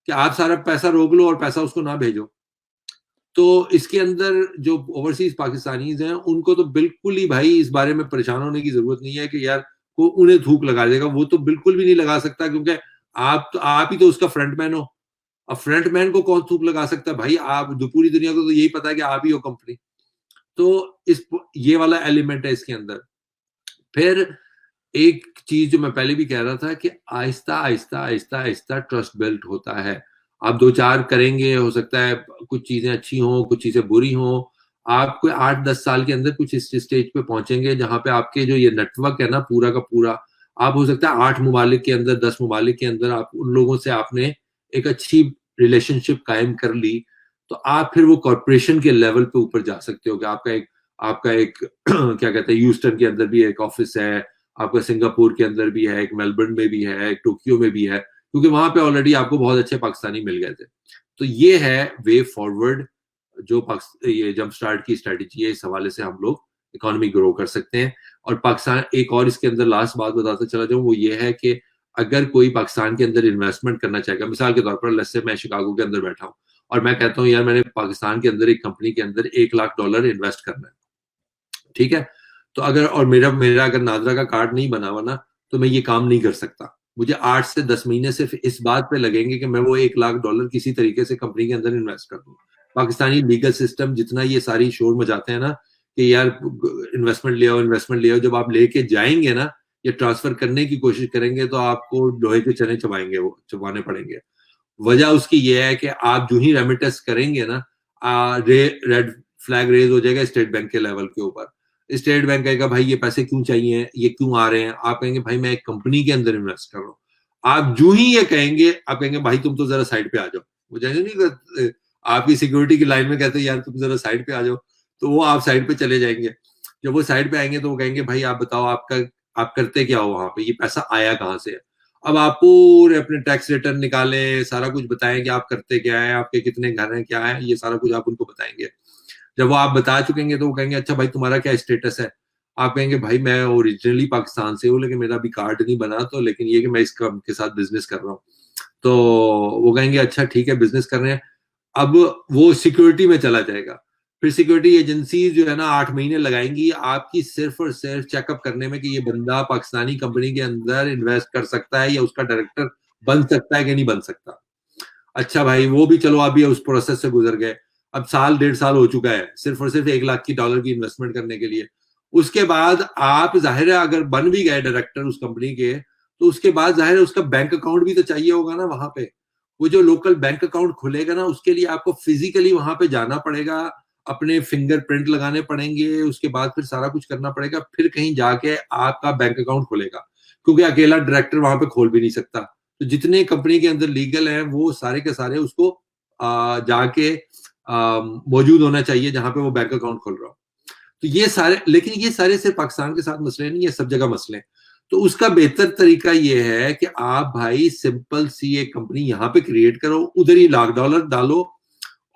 کہ آپ سارا پیسہ روک لو اور پیسہ اس کو نہ بھیجو. تو اس کے اندر جو اوورسیز پاکستانیز ہیں ان کو تو بالکل ہی بھائی اس بارے میں پریشان ہونے کی ضرورت نہیں ہے کہ یار وہ انہیں تھوک لگا دے گا. وہ تو بالکل بھی نہیں لگا سکتا, کیونکہ آپ ہی تو اس کا فرنٹ مین ہو. اب فرنٹ مین کو کون تھوک لگا سکتا ہے بھائی, آپ پوری دنیا کو تو یہی پتا ہے کہ آپ ہی ہو کمپنی. تو یہ والا ایلیمنٹ ہے اس کے اندر. پھر ایک چیز جو میں پہلے بھی کہہ رہا تھا کہ آہستہ آہستہ آہستہ آہستہ ٹرسٹ بلڈ ہوتا ہے. آپ 2-4 کریں گے, ہو سکتا ہے کچھ چیزیں اچھی ہوں, کچھ چیزیں بری ہوں. آپ کو 8-10 سال کے اندر کچھ اس اسٹیج پہ پہنچیں گے جہاں پہ آپ کے جو یہ نیٹ ورک ہے نا پورا کا پورا, آپ ہو سکتا ہے 8 ممالک کے اندر 10 ممالک کے اندر آپ ان لوگوں سے آپ نے ایک اچھی ریلیشن شپ قائم کر لی, تو آپ پھر وہ کارپوریشن کے لیول پہ اوپر جا سکتے ہو کہ آپ کا ایک کیا کہتے ہیں ہیوسٹن کے اندر بھی ایک آفس ہے, آپ کا سنگاپور کے اندر بھی ہے, ایک میلبرن میں بھی ہے, ایک ٹوکیو میں بھی ہے, کیونکہ وہاں پہ آلریڈی آپ کو بہت اچھے پاکستانی مل گئے تھے. تو یہ ہے وے فارورڈ جو یہ جمپ اسٹارٹ کی اسٹریٹجی ہے. اس حوالے سے ہم لوگ اکانومی گرو کر سکتے ہیں. اور پاکستان, ایک اور اس کے اندر لاسٹ بات بتاتا چلا جاؤں, وہ یہ ہے کہ اگر کوئی پاکستان کے اندر انویسٹمنٹ کرنا چاہے گا, مثال کے طور پر لیٹس سے میں شکاگو کے اندر بیٹھا ہوں اور میں کہتا ہوں یار میں نے پاکستان کے اندر ایک کمپنی کے اندر $1,00,000 انویسٹ کرنا ہے, ٹھیک ہے, تو اگر اور میرا اگر نادرا کا کارڈ نہیں بنا ہوا نا تو میں یہ کام نہیں کر سکتا. مجھے 8 سے 10 مہینے صرف اس بات پہ لگیں گے کہ میں وہ $1,00,000 کسی طریقے سے کمپنی کے اندر انویسٹ کر دوں. پاکستانی لیگل سسٹم جتنا یہ ساری شور مچاتے ہیں نا کہ یار انویسٹمنٹ لے آؤ, جب آپ لے کے جائیں گے نا یا ٹرانسفر کرنے کی کوشش کریں گے تو آپ کو لوہے کے چنے چبانے پڑیں گے. وجہ اس کی یہ ہے کہ آپ جو ہی ریمیٹنس کریں گے نا ریڈ فلیگ ریز ہو جائے گا اسٹیٹ بینک کے لیول کے اوپر. اسٹیٹ بینک کہے گا بھائی یہ پیسے کیوں چاہیے, یہ کیوں آ رہے ہیں. آپ کہیں گے بھائی میں ایک کمپنی کے اندر انویسٹ کر رہا ہوں. آپ جو ہی یہ کہیں گے آپ کہیں گے بھائی تم تو ذرا سائڈ پہ آ جاؤ. وہ جائیں گے نہیں, آپ کی سیکورٹی کی لائن میں کہتے ہیں یار تم ذرا سائڈ پہ آ جاؤ, تو وہ آپ سائڈ پہ چلے جائیں گے. جب وہ سائڈ پہ آئیں گے تو وہ کہیں گے بھائی آپ بتاؤ آپ کرتے کیا ہو وہاں پہ, یہ پیسہ آیا کہاں سے. اب آپ پورے اپنے ٹیکس ریٹرن نکالیں, سارا کچھ بتائیں کہ آپ کرتے کیا ہے, آپ کے کتنے گھر ہیں, کیا ہے, یہ سارا کچھ آپ ان کو بتائیں گے. جب وہ آپ بتا چکیں گے تو وہ کہیں گے اچھا بھائی تمہارا کیا اسٹیٹس ہے. آپ کہیں گے بھائی میں اوریجنلی پاکستان سے ہوں لیکن میرا ابھی کارڈ نہیں بنا, تو لیکن یہ کہ میں اس کے ساتھ بزنس کر رہا ہوں. تو وہ کہیں گے اچھا ٹھیک ہے بزنس کر رہے ہیں. اب وہ سیکورٹی میں چلا جائے گا. پھر سیکورٹی ایجنسیز جو ہے نا 8 مہینے لگائیں گی آپ کی صرف اور صرف چیک اپ کرنے میں کہ یہ بندہ پاکستانی کمپنی کے اندر انویسٹ کر سکتا ہے یا اس کا ڈائریکٹر بن سکتا ہے کہ نہیں بن سکتا. اچھا بھائی وہ بھی چلو ابھی اس پروسیس سے گزر گئے, اب 1.5 سال ہو چکا ہے صرف اور صرف $1,00,000 کی انویسٹمنٹ کرنے کے لیے. اس کے بعد آپ ظاہر ہے اگر بن بھی گئے ڈائریکٹر اس کمپنی کے, تو اس کے بعد ظاہر ہے اس کا بینک اکاؤنٹ بھی تو چاہیے ہوگا نا وہاں پہ. وہ جو لوکل بینک اکاؤنٹ کھلے گا نا اس کے لیے آپ کو فزیکلی وہاں پہ جانا پڑے گا, اپنے فنگر پرنٹ لگانے پڑیں گے, اس کے بعد پھر سارا کچھ کرنا پڑے گا, پھر کہیں جا کے آپ کا بینک اکاؤنٹ کھلے گا, کیونکہ اکیلا ڈائریکٹر وہاں پہ کھول بھی نہیں سکتا. تو جتنے کمپنی کے اندر لیگل ہیں وہ سارے کے سارے اس کو جا کے موجود ہونا چاہیے جہاں پہ وہ بینک اکاؤنٹ کھول رہا ہو. تو یہ سارے, لیکن یہ سارے صرف پاکستان کے ساتھ مسئلے نہیں, یہ سب جگہ مسئلے ہیں. تو اس کا بہتر طریقہ یہ ہے کہ آپ بھائی سمپل سی ایک کمپنی یہاں پہ کریٹ کرو, ادھر ہی $1,00,000 ڈالو,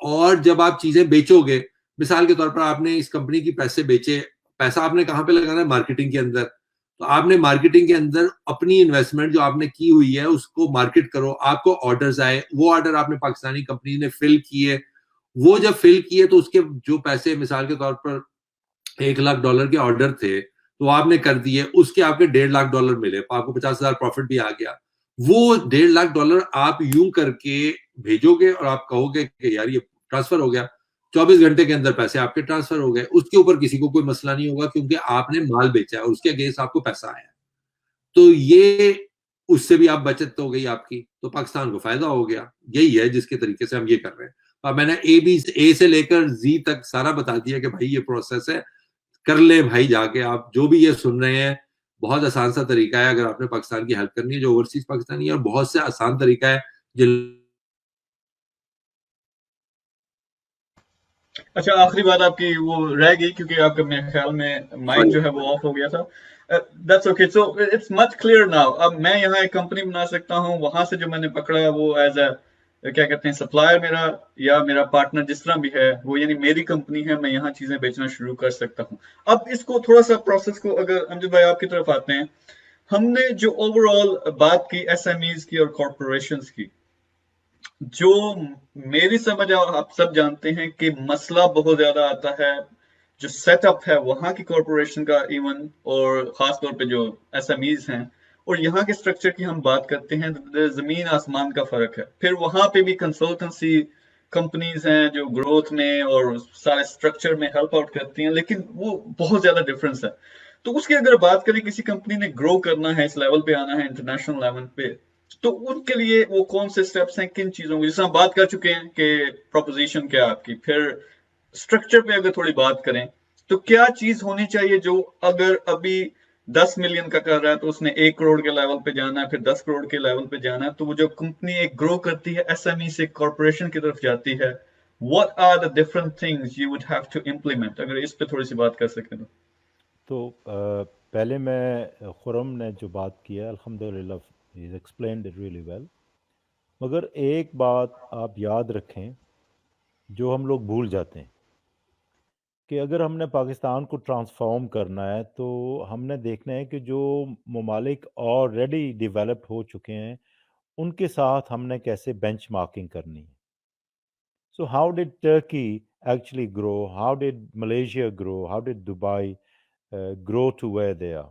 اور جب آپ چیزیں بیچو گے, مثال کے طور پر آپ نے اس کمپنی کی پیسے بیچے, پیسہ آپ نے کہاں پہ لگانا ہے, مارکیٹنگ کے اندر. تو آپ نے مارکیٹنگ کے اندر اپنی انویسٹمنٹ جو آپ نے کی ہوئی ہے اس کو مارکیٹ کرو, آپ کو آرڈرز آئے, وہ آرڈر آپ نے پاکستانی کمپنی نے فل کیے, وہ جب فل کیے تو اس کے جو پیسے مثال کے طور پر $1,00,000 کے آرڈر تھے تو آپ نے کر دیے, اس کے آپ کے $1,50,000 ملے, آپ کو 50,000 پروفٹ بھی آ گیا. وہ $1,50,000 آپ یوں کر کے بھیجو گے اور آپ کہو گے کہ یار یہ ٹرانسفر ہو گیا, 24 گھنٹے کے اندر پیسے آپ کے ٹرانسفر ہو گئے. اس کے اوپر کسی کو کوئی مسئلہ نہیں ہوگا کیونکہ آپ نے مال بیچا ہے اور اس کے اگینسٹ آپ کو پیسہ آیا. تو یہ اس سے بھی آپ بچت ہو گئی آپ کی, تو پاکستان کو فائدہ ہو گیا. یہی ہے جس کے طریقے سے ہم یہ کر رہے ہیں. اب میں نے اے سے لے کر زی تک سارا بتا دیا کہ بھائی یہ پروسیس ہے, کر لیں بھائی جا کے. آپ جو بھی یہ سن رہے ہیں بہت آسان سا طریقہ ہے اگر آپ نے پاکستان کی ہیلپ کرنی ہے جو اوورسیز پاکستانی ہے, اور بہت سے آسان طریقہ ہے اچھا آخری بات آپ کی وہ رہ گئی کیونکہ آپ کا میرے خیال میں مائک جو ہے وہ آف ہو گیا تھا. That's okay. So it's much clear now. اب میں یہاں ایک کمپنی بنا سکتا ہوں, وہاں سے جو میں نے پکڑا وہ ایز اے کیا کہتے ہیں سپلائر میرا یا میرا پارٹنر جس طرح بھی ہے وہ, یعنی میری کمپنی ہے, میں یہاں چیزیں بیچنا شروع کر سکتا ہوں. اب اس کو تھوڑا سا پروسیس کو اگر امجد بھائی آپ کی طرف آتے ہیں, ہم نے جو اوور آل بات کی ایس ایم ایز کی اور کارپوریشنز کی, جو میری سمجھ آپ سب جانتے ہیں کہ مسئلہ بہت زیادہ آتا ہے جو سیٹ اپ ہے وہاں کی کارپوریشن کا ایون, اور خاص طور پہ جو ایس ایم ایز ہیں, اور یہاں کے سٹرکچر کی ہم بات کرتے ہیں زمین آسمان کا فرق ہے. پھر وہاں پہ بھی کنسلٹنسی کمپنیز ہیں جو گروتھ میں اور سارے سٹرکچر میں ہیلپ آؤٹ کرتی ہیں, لیکن وہ بہت زیادہ ڈفرنس ہے. تو اس کی اگر بات کریں کسی کمپنی نے گرو کرنا ہے, اس لیول پہ آنا ہے انٹرنیشنل لیول پہ, تو ان کے لیے وہ کون سے سٹیپس ہیں, کن چیزوں کی, جیسے ہم بات کر چکے ہیں کہ پروپوزیشن کیا آپ کی, پھر سٹرکچر پہ اگر تھوڑی بات کریں تو کیا چیز ہونی چاہیے جو اگر ابھی 10 ملین کا کر رہا ہے تو اس نے 1 کروڑ کے لیول پہ جانا ہے, پھر 10 کروڑ کے لیول پہ جانا ہے, تو وہ جو کمپنی ایک گرو کرتی ہے ایس ایم ای سے کارپوریشن کی طرف جاتی ہے, what are the different things you would have to implement, اگر اس پہ تھوڑی سی بات کر سکیں تو پہلے میں خرم نے جو بات کی ہے الحمدللہ he's explained it really well, مگر ایک بات آپ یاد رکھیں جو ہم لوگ بھول جاتے ہیں کہ اگر ہم نے پاکستان کو ٹرانسفارم کرنا ہے تو ہم نے دیکھنا ہے کہ جو ممالک آلریڈی ڈیولپ ہو چکے ہیں ان کے ساتھ ہم نے کیسے بینچ مارکنگ کرنی ہے. So how did Turkey actually grow? How did Malaysia grow? How did Dubai grow to where they are?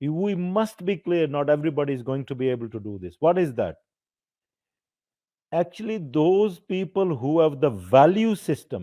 We must be clear, not everybody is going to be able to do this. What is that? Actually, those people who have the value system,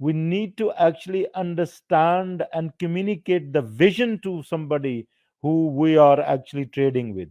we need to actually understand and communicate the vision to somebody who we are actually trading with.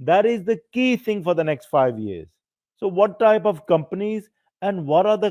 that is the key thing for the next 5 years. So what type of companies and what are the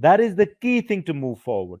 that is the key thing to move forward.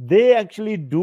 they actually do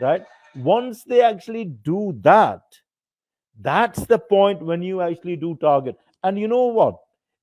right? Once they actually do that, that's the point when you actually do target. And you know what,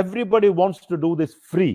everybody wants to do this free,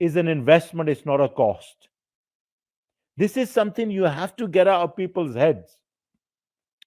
is an investment, it's not a cost. This is something you have to get out of people's heads.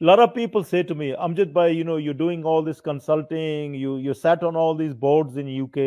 a lot of people say to me, Amjad bhai, you know, you're doing all this consulting, you sat on all these boards in UK,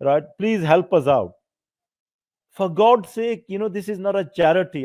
right, please help us out. For God's sake, you know, this is not a charity.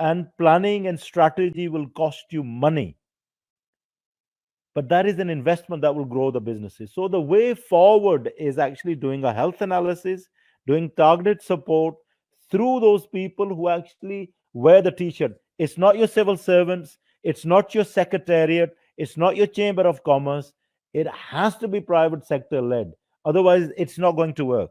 and planning and strategy will cost you money, but that is an investment that will grow the businesses. So the way forward is actually doing a health analysis, doing targeted support through those people who actually wear the t-shirt. It's not your civil servants, it's not your secretariat, it's not your chamber of commerce. It has to be private sector led. Otherwise, it's not going to work.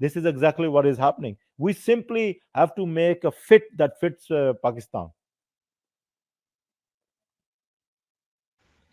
this is exactly what is happening. We simply have to make a fit that fits Pakistan.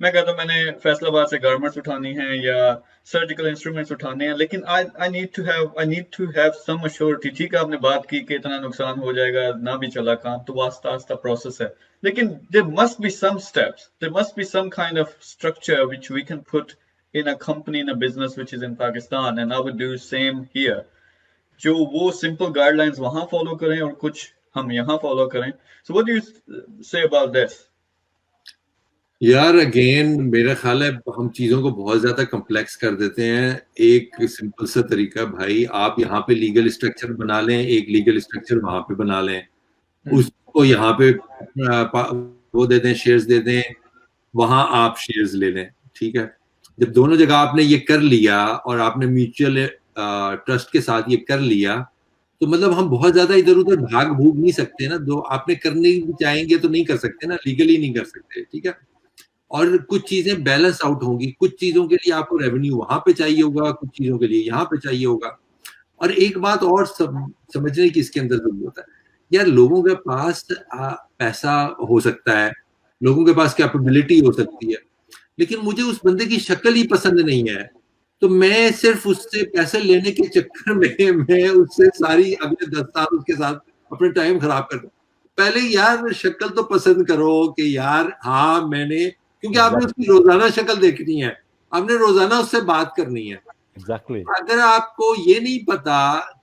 میں کہتا ہوں میں نے فیصل آباد سے garments اٹھانی ہیں یا سرجیکل انسٹرومنٹس اٹھانے ہیں, لیکن I need to have some assurity. ٹھیک ہے آپ نے بات کی کہ اتنا نقصان ہو جائے گا, نہ بھی چلا کام, تو وہ آہستہ آہستہ پروسیس ہے, لیکن there must be some steps, there must be some kind of structure which we can put in a company, in a business which is in Pakistan, and I would do same here. جو وہ simple guide lines وہاں follow کریں اور کچھ ہم یہاں follow کریں. So what do you say about this? یار اگین میرا خیال ہے ہم چیزوں کو بہت زیادہ کمپلیکس کر دیتے ہیں. ایک سمپل سا طریقہ, بھائی آپ یہاں پہ لیگل اسٹرکچر بنا لیں, ایک لیگل اسٹرکچر وہاں پہ بنا لیں, اس کو یہاں پہ وہ دے دیں, شیئرز دے دیں, وہاں آپ شیئرز لے لیں. ٹھیک ہے, جب دونوں جگہ آپ نے یہ کر لیا اور آپ نے میوچل ٹرسٹ کے ساتھ یہ کر لیا, تو مطلب ہم بہت زیادہ ادھر ادھر بھاگ بھوگ نہیں سکتے نا. دو آپ نے کرنے چاہیں گے تو نہیں کر سکتے نا, لیگلی نہیں کر سکتے. ٹھیک ہے, اور کچھ چیزیں بیلنس آؤٹ ہوں گی, کچھ چیزوں کے لیے آپ کو ریونیو وہاں پہ چاہیے ہوگا, کچھ چیزوں کے لیے یہاں پہ چاہیے ہوگا. اور ایک بات اور سمجھنے کی اس کے اندر ضرورت ہے, یار لوگوں کے پاس پیسہ ہو سکتا ہے, لوگوں کے پاس کیپیبلٹی ہو سکتی ہے, لیکن مجھے اس بندے کی شکل ہی پسند نہیں ہے, تو میں صرف اس سے پیسے لینے کے چکر میں اس سے ساری اگلے 10 سال اس کے ساتھ اپنے ٹائم خراب کر دوں. پہلے یار شکل تو پسند کرو کہ یار ہاں میں نے, کیونکہ آپ نے اس کی روزانہ شکل دیکھنی ہے, آپ نے روزانہ اس سے بات کرنی ہے. اگر آپ کو یہ نہیں پتا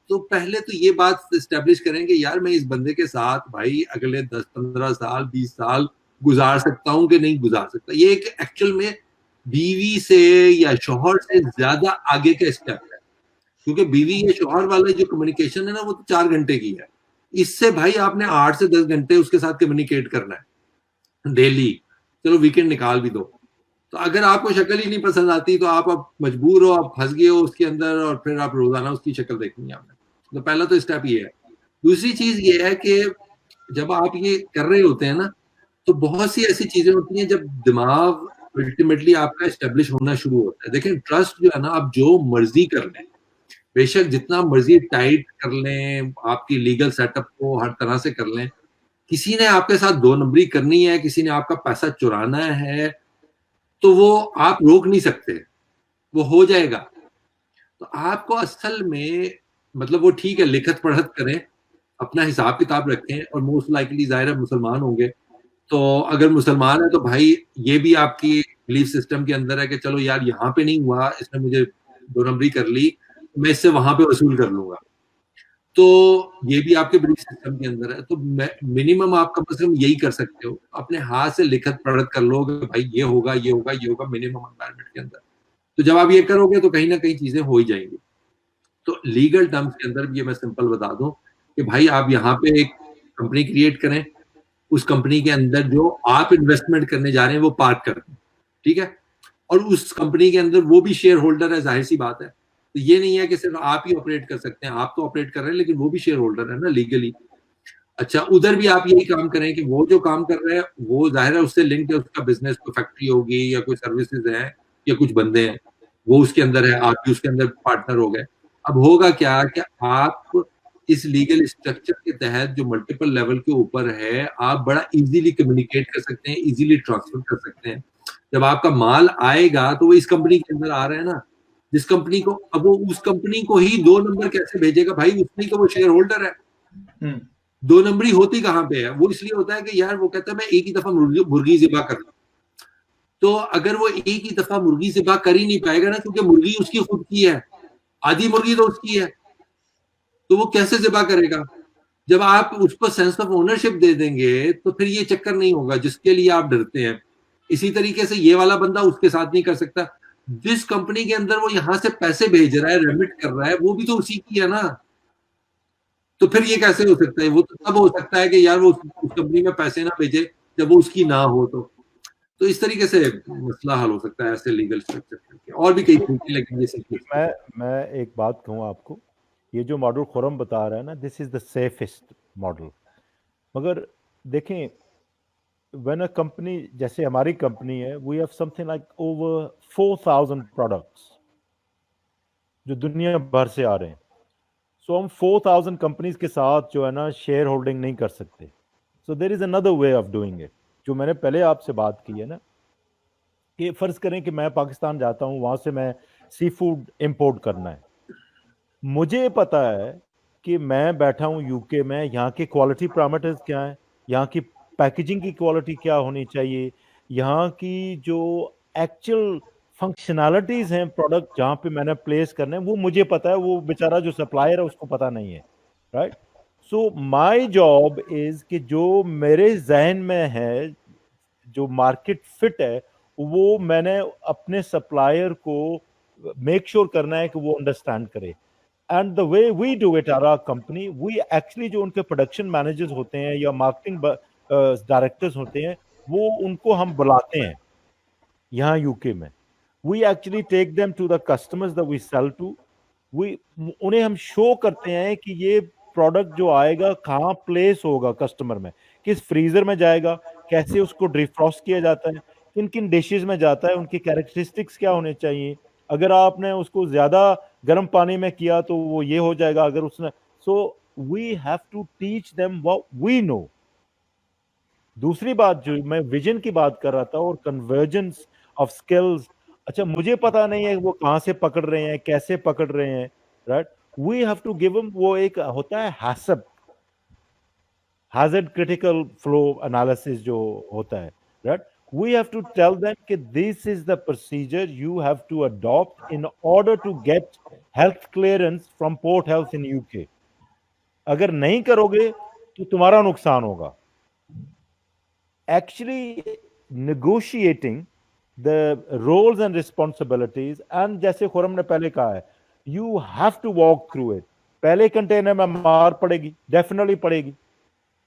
تو پہلے تو یہ بات اسٹیبلش کریں کہ یار میں اس بندے کے ساتھ بھائی اگلے 10-15 سال 20 سال گزار سکتا ہوں کہ نہیں گزار سکتا. یہ ایک ایکچوئل میں بیوی سے یا شوہر سے زیادہ آگے کا اسٹیپ ہے, کیونکہ بیوی یا شوہر والے جو کمیونیکیشن ہے نا وہ تو 4 گھنٹے کی ہے. اس سے بھائی آپ نے 8 سے 10 گھنٹے اس کے ساتھ کمیونیکیٹ کرنا ہے ڈیلی, چلو ویکینڈ نکال بھی دو. تو اگر آپ کو شکل ہی نہیں پسند آتی تو آپ اب مجبور ہو, آپ پھنس گئے ہو اس کے اندر, اور پھر آپ روزانہ اس کی شکل دیکھنی ہے آپ نے. تو پہلا تو اسٹیپ یہ ہے. دوسری چیز یہ ہے کہ جب آپ یہ کر رہے ہوتے ہیں نا, تو بہت سی ایسی چیزیں ہوتی ہیں جب دماغ الٹیمیٹلی آپ کا اسٹیبلش ہونا شروع ہوتا ہے. دیکھیں ٹرسٹ جو ہے نا, آپ جو مرضی کر لیں, بے شک جتنا مرضی ٹائٹ کر لیں, آپ کی لیگل سیٹ اپ کو ہر طرح سے کر لیں, کسی نے آپ کے ساتھ 2 نمبری کرنی ہے, کسی نے آپ کا پیسہ چرانا ہے, تو وہ آپ روک نہیں سکتے, وہ ہو جائے گا. تو آپ کو اصل میں مطلب وہ ٹھیک ہے لکھت پڑھت کریں, اپنا حساب کتاب رکھیں, اور موسٹ لائکلی ظاہر ہے مسلمان ہوں گے, تو اگر مسلمان ہے تو بھائی یہ بھی آپ کی بلیف سسٹم کے اندر ہے کہ چلو یار یہاں پہ نہیں ہوا, اس نے مجھے 2 نمبری کر لی, میں اس سے وہاں پہ وصول کر لوں گا. تو یہ بھی آپ کے بلیف سسٹم کے اندر ہے. تو منیمم آپ کم از کم یہی کر سکتے ہو, اپنے ہاتھ سے لکھت پڑھت کر لو کہ بھائی یہ ہوگا یہ ہوگا یہ ہوگا منیمم انوائرمنٹ کے اندر. تو جب آپ یہ کرو گے تو کہیں نہ کہیں چیزیں ہو ہی جائیں گی. تو لیگل ٹرمز کے اندر بھی یہ میں سمپل بتا دوں کہ بھائی آپ یہاں پہ ایک کمپنی کریٹ کریں, اس کمپنی کے اندر جو آپ انویسٹمنٹ کرنے جا رہے ہیں وہ پارک کر دیں. ٹھیک ہے, اور اس کمپنی کے اندر وہ بھی شیئر ہولڈر ہے, ظاہر سی بات ہے. تو یہ نہیں ہے کہ صرف آپ ہی آپریٹ کر سکتے ہیں, آپ تو آپریٹ کر رہے ہیں لیکن وہ بھی شیئر ہولڈر ہے نا لیگلی. اچھا ادھر بھی آپ یہی کام کریں کہ وہ جو کام کر رہے ہیں وہ ظاہر ہے اس سے لنک ہے, اس کا بزنس, کوئی فیکٹری ہوگی یا کوئی سروسز ہیں یا کچھ بندے ہیں, وہ اس کے اندر ہے, آپ بھی اس کے اندر پارٹنر ہو گئے. اب ہوگا کیا کہ آپ اس لیگل اسٹرکچر کے تحت جو ملٹیپل لیول کے اوپر ہے, آپ بڑا ایزیلی کمیونیکیٹ کر سکتے ہیں, ایزیلی ٹرانسفر کر سکتے ہیں. جب آپ کا مال آئے گا تو وہ اس کمپنی کے اندر آ رہا ہے نا, جس کمپنی کو, اب وہ اس کمپنی کو ہی 2 نمبر کیسے بھیجے گا بھائی, اس میں تو وہ شیئر ہولڈر ہے. 2 نمبری ہوتی کہاں پہ ہے, وہ اس لیے ہوتا ہے کہ یار وہ کہتا ہے میں ایک ہی دفعہ مرغی ذبح کر لوں. تو اگر وہ ایک ہی دفعہ مرغی ذبح کر ہی نہیں پائے گا نا, کیونکہ مرغی اس کی خود کی ہے, آدھی مرغی تو اس کی ہے, تو وہ کیسے ذبح کرے گا. جب آپ اس کو سینس آف اونرشپ دے دیں گے تو پھر یہ چکر نہیں ہوگا جس کے لیے آپ ڈرتے ہیں. اسی طریقے سے یہ والا بندہ اس کے ساتھ نہیں کر سکتا. جس کمپنی کے اندر وہ یہاں سے پیسے بھیج رہا ہے, ریمٹ کر رہا ہے, وہ بھی تو اسی کی ہے نا. تو پھر یہ کیسے ہو سکتا ہے, وہ تو تب ہو سکتا ہے کہ یار وہ اس کمپنی میں پیسے نہ بھیجے جب وہ اس کی نہ ہو. تو اس طریقے سے مسئلہ حل ہو سکتا ہے ایسے لیگل اسٹرکچر کے. اور بھی کئی طریقے, لیکن میں ایک بات کہوں آپ کو, یہ جو ماڈل خرم بتا رہا ہے نا, this is the safest model. مگر دیکھیں when a company جیسے ہماری کمپنی ہے, we have something like over 4,000 products جو دنیا بھر سے آ رہے ہیں. سو ہم 4,000 کمپنیز کے ساتھ جو ہے نا شیئر ہولڈنگ نہیں کر سکتے. سو دیر از another way of doing it. جو میں نے پہلے آپ سے بات کی ہے نا, کہ فرض کریں کہ میں پاکستان جاتا ہوں, وہاں سے میں سی فوڈ امپورٹ کرنا ہے, مجھے پتا ہے کہ میں بیٹھا ہوں یو کے میں, یہاں کے کوالٹی پیرامیٹرز کیا ہیں, یہاں کی پیکیجنگ کی کوالٹی کیا ہونی چاہیے, یہاں کی جو ایکچوئل فنکشنالٹیز ہیں پروڈکٹ جہاں پہ میں نے پلیس کرنا ہے, وہ مجھے پتا ہے, وہ بیچارہ جو سپلائر ہے اس کو پتا نہیں ہے, right. So my job is کہ جو میرے ذہن میں ہے, جو مارکیٹ فٹ ہے, وہ میں نے اپنے سپلائر کو میک شور کرنا ہے کہ وہ انڈرسٹینڈ کرے. And the way we do it are company, we actually جو ان کے پروڈکشن مینیجرز ہوتے ہیں یا مارکیٹنگ ڈائریکٹرز ہوتے ہیں, وہ ان کو ہم بلاتے ہیں یہاں یو کے میں. We actually take them to the customers that we sell to. انہیں ہم شو کرتے ہیں کہ یہ پروڈکٹ جو آئے گا کہاں پلیس ہوگا کسٹمر میں, کس فریزر میں جائے گا, کیسے اس کو ڈیفروسٹ کیا جاتا ہے, کن کن ڈشز میں جاتا ہے, ان کی کیریکٹرسٹکس کیا ہونے چاہیے. اگر آپ نے اس کو زیادہ گرم پانی میں کیا تو وہ یہ ہو جائے گا, اگر اس نے, so we have to teach them what we know. دوسری بات جو میں ویژن کی بات کر رہا تھا اور کنورجنس آف سکلز, اچھا مجھے پتا نہیں ہے وہ کہاں سے پکڑ رہے ہیں, کیسے پکڑ رہے ہیں, right. We have to give them, وہ ایک ہوتا ہے HACCP, hazard critical flow analysis جو ہوتا ہے, right. We have to tell them that this is the procedure you have to adopt in order to get health clearance from Port Health in UK. اگر نہیں کرو گے تو تمہارا نقصان ہوگا. Actually negotiating the roles and responsibilities, and جیسے خرم نے پہلے کہا ہے, you have to walk through it. پہلے کنٹینر میں مار پڑے گی, ڈیفینیٹلی پڑے گی,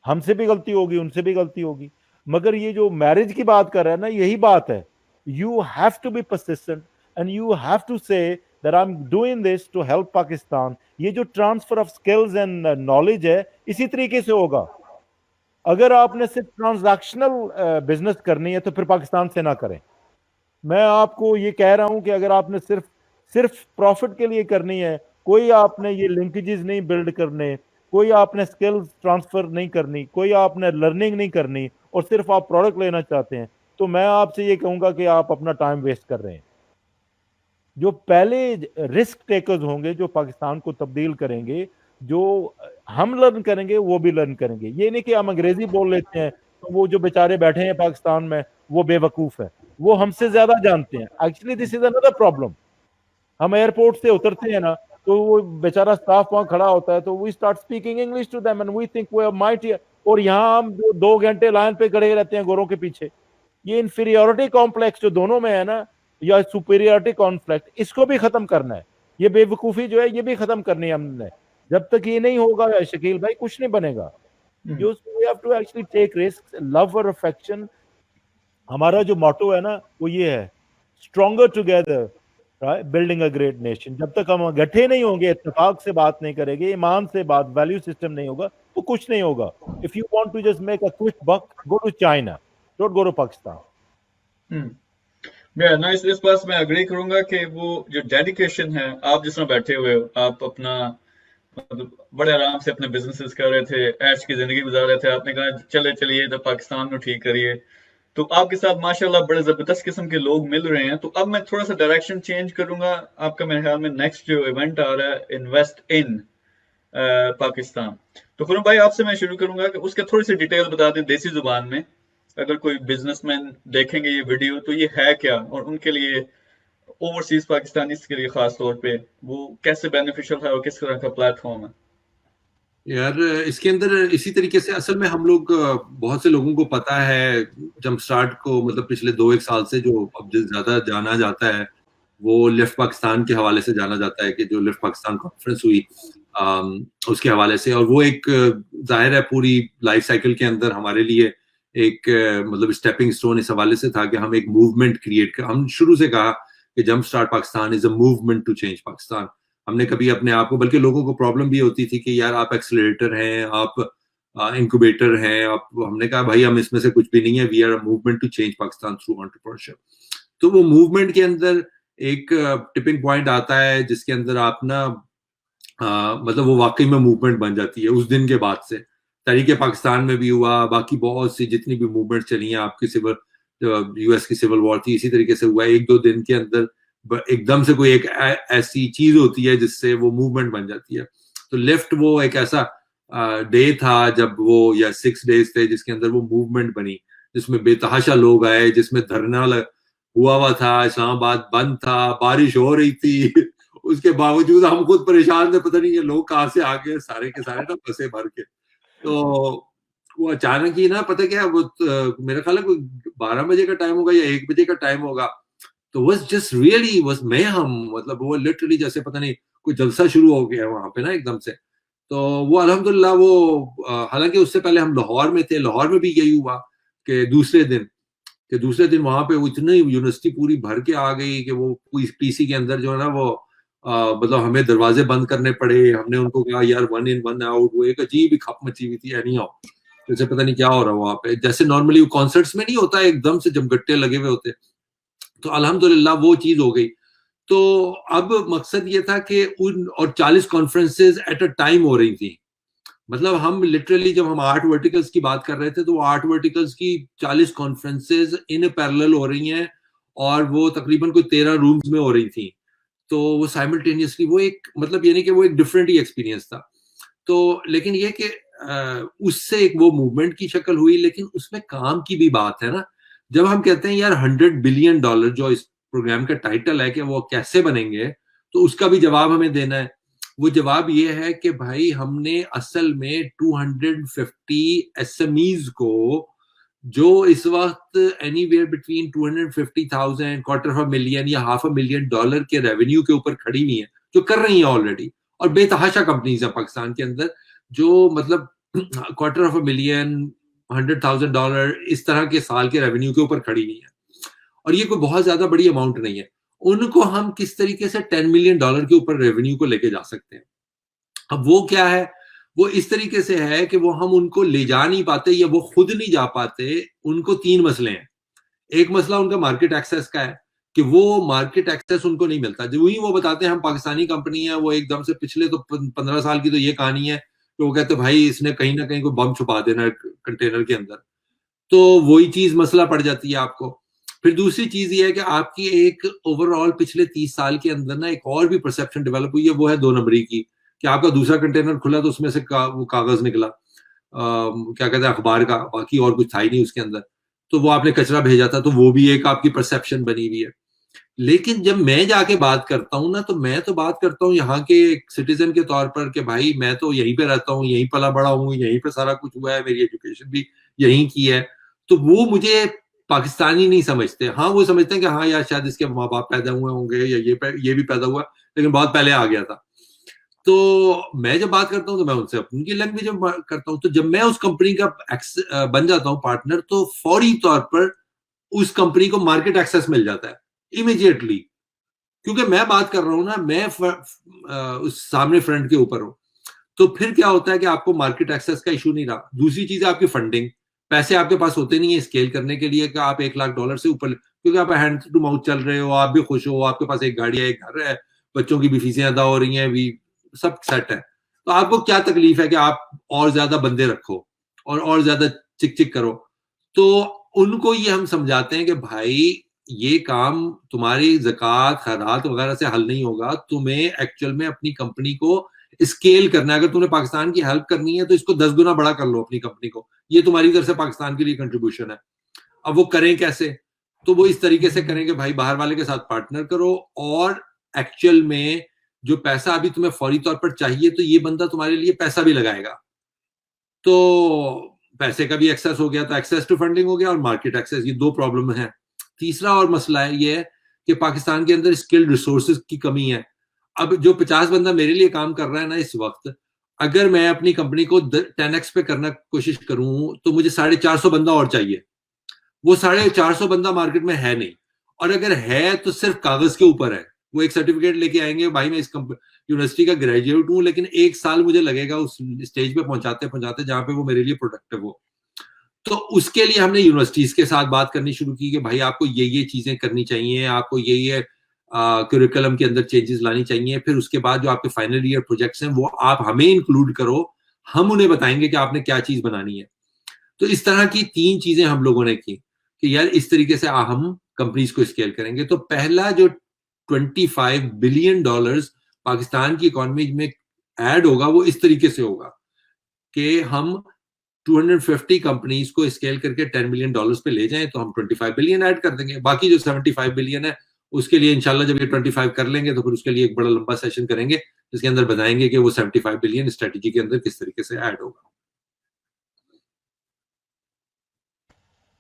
ہم سے بھی غلطی ہوگی, ان سے بھی غلطی ہوگی, مگر یہ جو میرج کی بات کر رہے ہیں نا, یہی بات ہے. You have to be persistent and you have to say that I am doing this to help Pakistan. یہ جو transfer of skills and knowledge ہے, اسی طریقے سے ہوگا. اگر آپ نے صرف ٹرانزیکشنل بزنس کرنی ہے تو پھر پاکستان سے نہ کریں. میں آپ کو یہ کہہ رہا ہوں کہ اگر آپ نے صرف پروفٹ کے لیے کرنی ہے, کوئی آپ نے یہ لنکیجز نہیں بلڈ کرنے, کوئی آپ نے اسکلز ٹرانسفر نہیں کرنی, کوئی آپ نے لرننگ نہیں کرنی, اور صرف آپ پروڈکٹ لینا چاہتے ہیں, تو میں آپ سے یہ کہوں گا کہ آپ اپنا ٹائم ویسٹ کر رہے ہیں. جو پہلے رسک ٹیکرز ہوں گے, جو پاکستان کو تبدیل کریں گے, جو ہم لرن کریں گے وہ بھی لرن کریں گے. یہ نہیں کہ ہم انگریزی بول لیتے ہیں تو وہ جو بیچارے بیٹھے ہیں پاکستان میں وہ بے وقوف ہے, وہ ہم سے زیادہ جانتے ہیں. Actually this is another problem. ہم ایئرپورٹ سے اترتے ہیں نا, تو وہ بیچارہ اسٹاف وہاں کھڑا ہوتا ہے, تو we start speaking English to them and we think we are mighty, اور یہاں ہم 2 گھنٹے لائن پہ کھڑے رہتے ہیں گوروں کے پیچھے. یہ انفیریورٹی کمپلیکس جو دونوں میں ہے نا, یا سپیریورٹی کانفلکٹ, اس کو بھی ختم کرنا ہے. یہ بے وقوفی جو ہے یہ بھی ختم کرنی ہے ہم نے. جب تک یہ نہیں ہوگا شکیل بھائی, کچھ نہیں بنے گا. We have to actually take risks, love or affection. ہمارا جو موٹو ہے نا وہ یہ ہے, stronger together, right? Building a great nation. جب تک ہم گٹھے نہیں ہوں گے, اتفاق سے بات نہیں کریں گے, ایمان سے بات, ویلیو سسٹم نہیں ہوگا, تو کچھ نہیں ہوگا. If you want to just make a quick buck, go to China. Don't go to Pakistan. اس بات میں اگری کروں گا کہ وہ جو ڈیڈیکیشن ہے, آپ جس میں بیٹھے ہوئے ہو, آپ اپنا بڑے آرام سے اپنے بزنسز کر رہے تھے, عیش کی زندگی گزار رہے تھے, آپ نے کہا چلیے تو پاکستان میں ٹھیک کریے, تو آپ کے ساتھ ماشاءاللہ بڑے زبردست قسم کے لوگ مل رہے ہیں. تو اب میں تھوڑا سا ڈائریکشن چینج کروں گا. آپ کا میرے خیال میں نیکسٹ جو ایونٹ آ رہا ہے, انویسٹ ان پاکستان. تو خرم بھائی آپ سے میں شروع کروں گا کہ اس کا تھوڑی سی ڈیٹیل بتا دیں دیسی زبان میں, اگر کوئی بزنس مین دیکھیں گے یہ ویڈیو تو یہ ہے کیا, اور ان کے لیے اوورسیز پاکستانیز کے لیے خاص طور پہ وہ کیسے بینیفیشل ہے اور کس طرح کا پلیٹ فارم ہے. یار اس کے اندر اسی طریقے سے اصل میں ہم لوگ بہت سے لوگوں کو پتا ہے, جمپ اسٹارٹ کو مطلب پچھلے 2-1 سال سے جو اب زیادہ جانا جاتا ہے وہ لفٹ پاکستان کے حوالے سے جانا جاتا ہے, کہ جو لفٹ پاکستان کانفرنس ہوئی اس کے حوالے سے. اور وہ ایک ظاہر ہے پوری لائف سائیکل کے اندر ہمارے لیے ایک مطلب اسٹیپنگ سٹون اس حوالے سے تھا کہ ہم ایک موومنٹ کریٹ کر, ہم شروع سے کہا کہ jump start Pakistan is a movement to change Pakistan. ہم نے کبھی اپنے آپ کو, بلکہ لوگوں کو پرابلم بھی ہوتی تھی کہ یار آپ ایکسلریٹر ہیں, آپ انکوبیٹر ہیں, ہم نے کہا بھائی ہم اس میں سے کچھ بھی نہیں ہے, we are a movement to change Pakistan through entrepreneurship. تو وہ موومنٹ کے اندر ایک ٹپنگ پوائنٹ آتا ہے جس کے اندر آپ نا مطلب وہ واقعی میں موومنٹ بن جاتی ہے. اس دن کے بعد سے تحریک پاکستان میں بھی ہوا, باقی بہت سی جتنی بھی موومنٹ چلی ہیں, آپ کی سول US کی سول وار تھی, اسی طریقے سے ہوا ہے. 1-2 دن کے اندر ایک دم سے کوئی ایک ایسی چیز ہوتی ہے جس سے وہ موومنٹ بن جاتی ہے. تو لیفٹ وہ ایک ایسا ڈے تھا جب وہ, یا 6 days تھے جس کے اندر وہ موومنٹ بنی, جس میں بے تحاشا لوگ آئے, جس میں دھرنا ہوا تھا, اسلام آباد بند تھا, بارش ہو رہی تھی, اس کے باوجود ہم خود پریشان تھے, پتہ نہیں یہ لوگ کہاں سے آ گئے سارے کے سارے نا بسیں بھر کے. تو وہ اچانک ہی نا, پتہ کیا, وہ میرا خیال ہے کوئی 12 بجے کا ٹائم ہوگا یا 1 بجے کا ٹائم ہوگا, تو واز جسٹ ریئلی واز میہم, مطلب وہ لٹرلی جیسے پتہ نہیں کوئی جلسہ شروع ہو گیا وہاں پہ نا ایک دم سے. تو وہ الحمدللہ وہ حالانکہ اس سے پہلے ہم لاہور میں تھے, لاہور میں بھی یہی ہوا کہ دوسرے دن وہاں پہ اتنی یونیورسٹی پوری بھر کے آ گئی کہ وہ پی سی کے اندر جو ہے نا وہ مطلب ہمیں دروازے بند کرنے پڑے. ہم نے ان کو کہا یار 1 in 1 out, وہ ایک عجیب ہی کھپ مچی ہوئی تھی. اینی ہاؤ جیسے پتہ نہیں کیا ہو رہا وہاں پہ, جیسے نارملی کانسرٹس میں نہیں ہوتا ایک دم سے جب گٹے لگے ہوئے ہوتے. تو الحمدللہ وہ چیز ہو گئی. تو اب مقصد یہ تھا کہ اور 40 کانفرنسز ایٹ اے ٹائم ہو رہی تھیں. مطلب ہم لٹرلی جب ہم 8 ورٹیکلز کی بات کر رہے تھے تو وہ 8 ورٹیکلز کی 40 کانفرنسز ان پیرلل ہو رہی ہیں, اور وہ تقریباً کوئی 13 رومز میں ہو رہی تھیں. تو وہ سائملٹینیسلی وہ ایک مطلب یعنی کہ وہ ایک ڈفرینٹ ہی ایکسپیرینس تھا. تو لیکن یہ کہ اس سے ایک وہ موومنٹ کی شکل ہوئی, لیکن اس میں کام کی بھی بات ہے نا. جب ہم کہتے ہیں یار $100 بلین جو اس پروگرام کا ٹائٹل ہے کہ وہ کیسے بنیں گے, تو اس کا بھی جواب ہمیں دینا ہے. وہ جواب یہ ہے کہ بھائی ہم نے اصل میں 250 SMEs کو, جو اس وقت اینی ویئر بٹوین 250,000 $250,000 یا $500,000 کے ریونیو کے اوپر کھڑی ہوئی ہیں, جو کر رہی ہیں آلریڈی, اور بے تحاشا کمپنیز ہیں پاکستان کے اندر جو مطلب $250,000 $100,000 اس طرح کے سال کے ریونیو کے اوپر کھڑی ہوئی ہیں. اور یہ کوئی بہت زیادہ بڑی اماؤنٹ نہیں ہے. ان کو ہم کس طریقے سے $10 ملین کے اوپر ریونیو کو لے کے جا سکتے ہیں. اب وہ کیا ہے, وہ اس طریقے سے ہے کہ وہ ہم ان کو لے جا نہیں پاتے یا وہ خود نہیں جا پاتے. ان کو 3 مسئلے ہیں. ایک مسئلہ ان کا مارکیٹ ایکسیس کا ہے کہ وہ مارکیٹ ایکسیس ان کو نہیں ملتا. جو ہی وہ بتاتے ہیں ہم پاکستانی کمپنی ہیں, وہ ایک دم سے پچھلے تو 15 سال کی تو یہ کہانی ہے کہ وہ کہتے بھائی اس نے کہیں نہ کہیں کوئی بم چھپا دینا کنٹینر کے اندر. تو وہی چیز مسئلہ پڑ جاتی ہے آپ کو. پھر دوسری چیز یہ ہے کہ آپ کی ایک اوور آل پچھلے 30 سال کے اندر نا ایک اور بھی پرسیپشن ڈیولپ ہوئی ہے, وہ ہے 2 نمبری کی, کہ آپ کا دوسرا کنٹینر کھلا تو اس میں سے وہ کاغذ نکلا, کیا کہتے ہیں اخبار کا, باقی اور کچھ تھا ہی نہیں اس کے اندر. تو وہ آپ نے کچرا بھیجا تھا, تو وہ بھی ایک آپ کی پرسیپشن بنی ہوئی ہے. لیکن جب میں جا کے بات کرتا ہوں نا, تو میں تو بات کرتا ہوں یہاں کے ایک سٹیزن کے طور پر کہ بھائی میں تو یہیں پہ رہتا ہوں, یہیں پلا بڑا ہوں, یہیں پہ سارا کچھ ہوا ہے, میری ایجوکیشن بھی یہیں کی ہے. تو وہ مجھے پاکستانی نہیں سمجھتے. ہاں وہ سمجھتے ہیں کہ ہاں یار شاید اس کے ماں باپ پیدا ہوئے ہوں گے, یا یہ بھی پیدا ہوا, لیکن بہت پہلے آ گیا تھا. تو میں جب بات کرتا ہوں تو میں ان سے اپنی کی لینگویج میں بات کرتا ہوں. تو جب میں اس کمپنی کا بن جاتا ہوں پارٹنر, تو فوری طور پر اس کمپنی کو مارکیٹ ایکسیس مل جاتا ہے امیڈیٹلی, کیونکہ میں بات کر رہا ہوں نا, میں اس سامنے فرنٹ کے اوپر ہوں. تو پھر کیا ہوتا ہے کہ آپ کو مارکیٹ ایکسیس کا ایشو نہیں رہا. دوسری چیز ہے آپ کی فنڈنگ. پیسے آپ کے پاس ہوتے نہیں ہیں اسکیل کرنے کے لیے کہ آپ $1 لاکھ سے اوپر, کیونکہ آپ ہینڈ ٹو ماؤتھ چل رہے ہو, آپ بھی خوش ہو, آپ کے پاس ایک گاڑی ہے, ایک گھر ہے, بچوں کی بھی فیسیں ادا ہو رہی ہیں, بھی سب سیٹ ہے. تو آپ کو کیا تکلیف ہے کہ آپ اور زیادہ بندے رکھو اور زیادہ چک کرو. تو ان کو یہ ہم سمجھاتے ہیں کہ بھائی یہ کام تمہاری زکوٰۃ خیرات وغیرہ سے حل نہیں ہوگا, تمہیں ایکچوئل میں اپنی کمپنی کو اسکیل کرنا ہے. اگر تم نے پاکستان کی ہیلپ کرنی ہے تو اس کو 10 گنا بڑا کر لو اپنی کمپنی کو, یہ تمہاری طرف سے پاکستان کے لیے کنٹریبیوشن ہے. اب وہ کریں کیسے, تو وہ اس طریقے سے کریں کہ بھائی باہر والے کے ساتھ پارٹنر کرو, اور ایکچوئل میں جو پیسہ ابھی تمہیں فوری طور پر چاہیے تو یہ بندہ تمہارے لیے پیسہ بھی لگائے گا. تو پیسے کا بھی ایکسیس ہو گیا, تو ایکسیس ٹو فنڈنگ ہو گیا, اور مارکیٹ ایکسیس, یہ 2 پرابلم ہیں. تیسرا اور مسئلہ ہے یہ ہے کہ پاکستان کے اندر اسکلڈ ریسورسز کی کمی ہے. اب جو 50 بندہ میرے لیے کام کر رہا ہے نا اس وقت, اگر میں اپنی کمپنی کو 10x پہ کرنا کوشش کروں تو مجھے 450 بندہ اور چاہیے. وہ 450 بندہ مارکیٹ میں ہے نہیں, اور اگر ہے تو صرف کاغذ کے اوپر ہے. وہ ایک سرٹیفکیٹ لے کے آئیں گے, بھائی میں اس یونیورسٹی کا گریجویٹ ہوں, لیکن 1 سال مجھے لگے گا اس اسٹیج پہ پہنچاتے جہاں پہ وہ میرے لیے پروڈکٹیو ہو. تو اس کے لیے ہم نے یونیورسٹیز کے ساتھ بات کرنی شروع کی کہ بھائی آپ کو یہ چیزیں کرنی چاہیے, آپ کو یہ کریکولم کے اندر چینجز لانی چاہیے. پھر اس کے بعد جو آپ کے فائنل ایئر پروجیکٹس ہیں وہ آپ ہمیں انکلوڈ کرو, ہم انہیں بتائیں گے کہ آپ نے کیا چیز بنانی ہے. تو اس طرح کی 3 چیزیں ہم لوگوں نے کی. کہ یار اس طریقے سے ہم کمپنیز کو اسکیل کریں گے. تو پہلا جو $25 بلین پاکستان کی اکانومی میں ایڈ ہوگا وہ اس طریقے سے ہوگا کہ ہم 250 کمپنیز کو اسکیل کر کے $10 بلین پہ لے جائیں تو ہم 25 بلین ایڈ کر دیں گے. باقی جو 75 بلین ہے اس کے لیے انشاءاللہ جب یہ 25 کر لیں گے تو پھر اس کے لیے ایک بڑا لمبا سیشن کریں گے جس کے اندر بتائیں گے کہ وہ 75 بلین اسٹریٹجی کے اندر کس طریقے سے ایڈ ہوگا.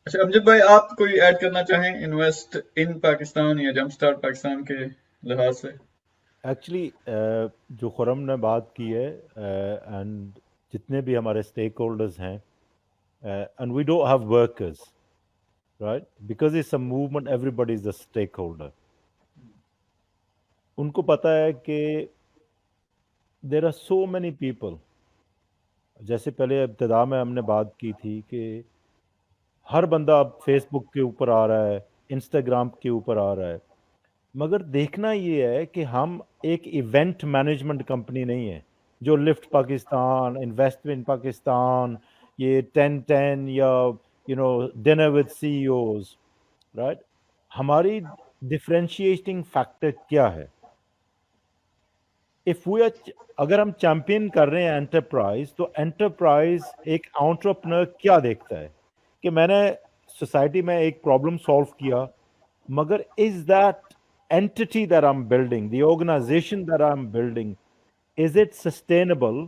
اچھا امجد بھائی آپ کوئی ایڈ کرنا چاہیں انویسٹ ان پاکستان یا جمپ اسٹارٹ پاکستان کے لحاظ سے؟ ایکچولی جو خرم نے بات کی ہے اینڈ جتنے بھی ہمارے اسٹیک ہولڈرز ہیں and we don't have workers right because it's a movement everybody is a stakeholder. ان کو پتہ ہے کہ there are so many people. جیسے پہلے ابتدا میں ہم نے بات کی تھی کہ ہر بندہ اب فیس بک کے اوپر آ رہا ہے, انسٹاگرام کے اوپر آ رہا ہے, مگر دیکھنا یہ ہے کہ ہم ایک ایونٹ مینجمنٹ کمپنی نہیں ہے جو lift Pakistan, invest in Pakistan, یہ 10-10 یا dinner with C E Os right. ہماری ڈفرینشیٹنگ فیکٹر کیا ہے؟ اگر ہم چیمپئن کر رہے ہیں انٹرپرائز, تو انٹرپرائز ایک انٹرپرنر کیا دیکھتا ہے کہ میں نے سوسائٹی میں ایک پرابلم سالو کیا, مگر is that entity that I'm building, the organization that I'm building, is it sustainable?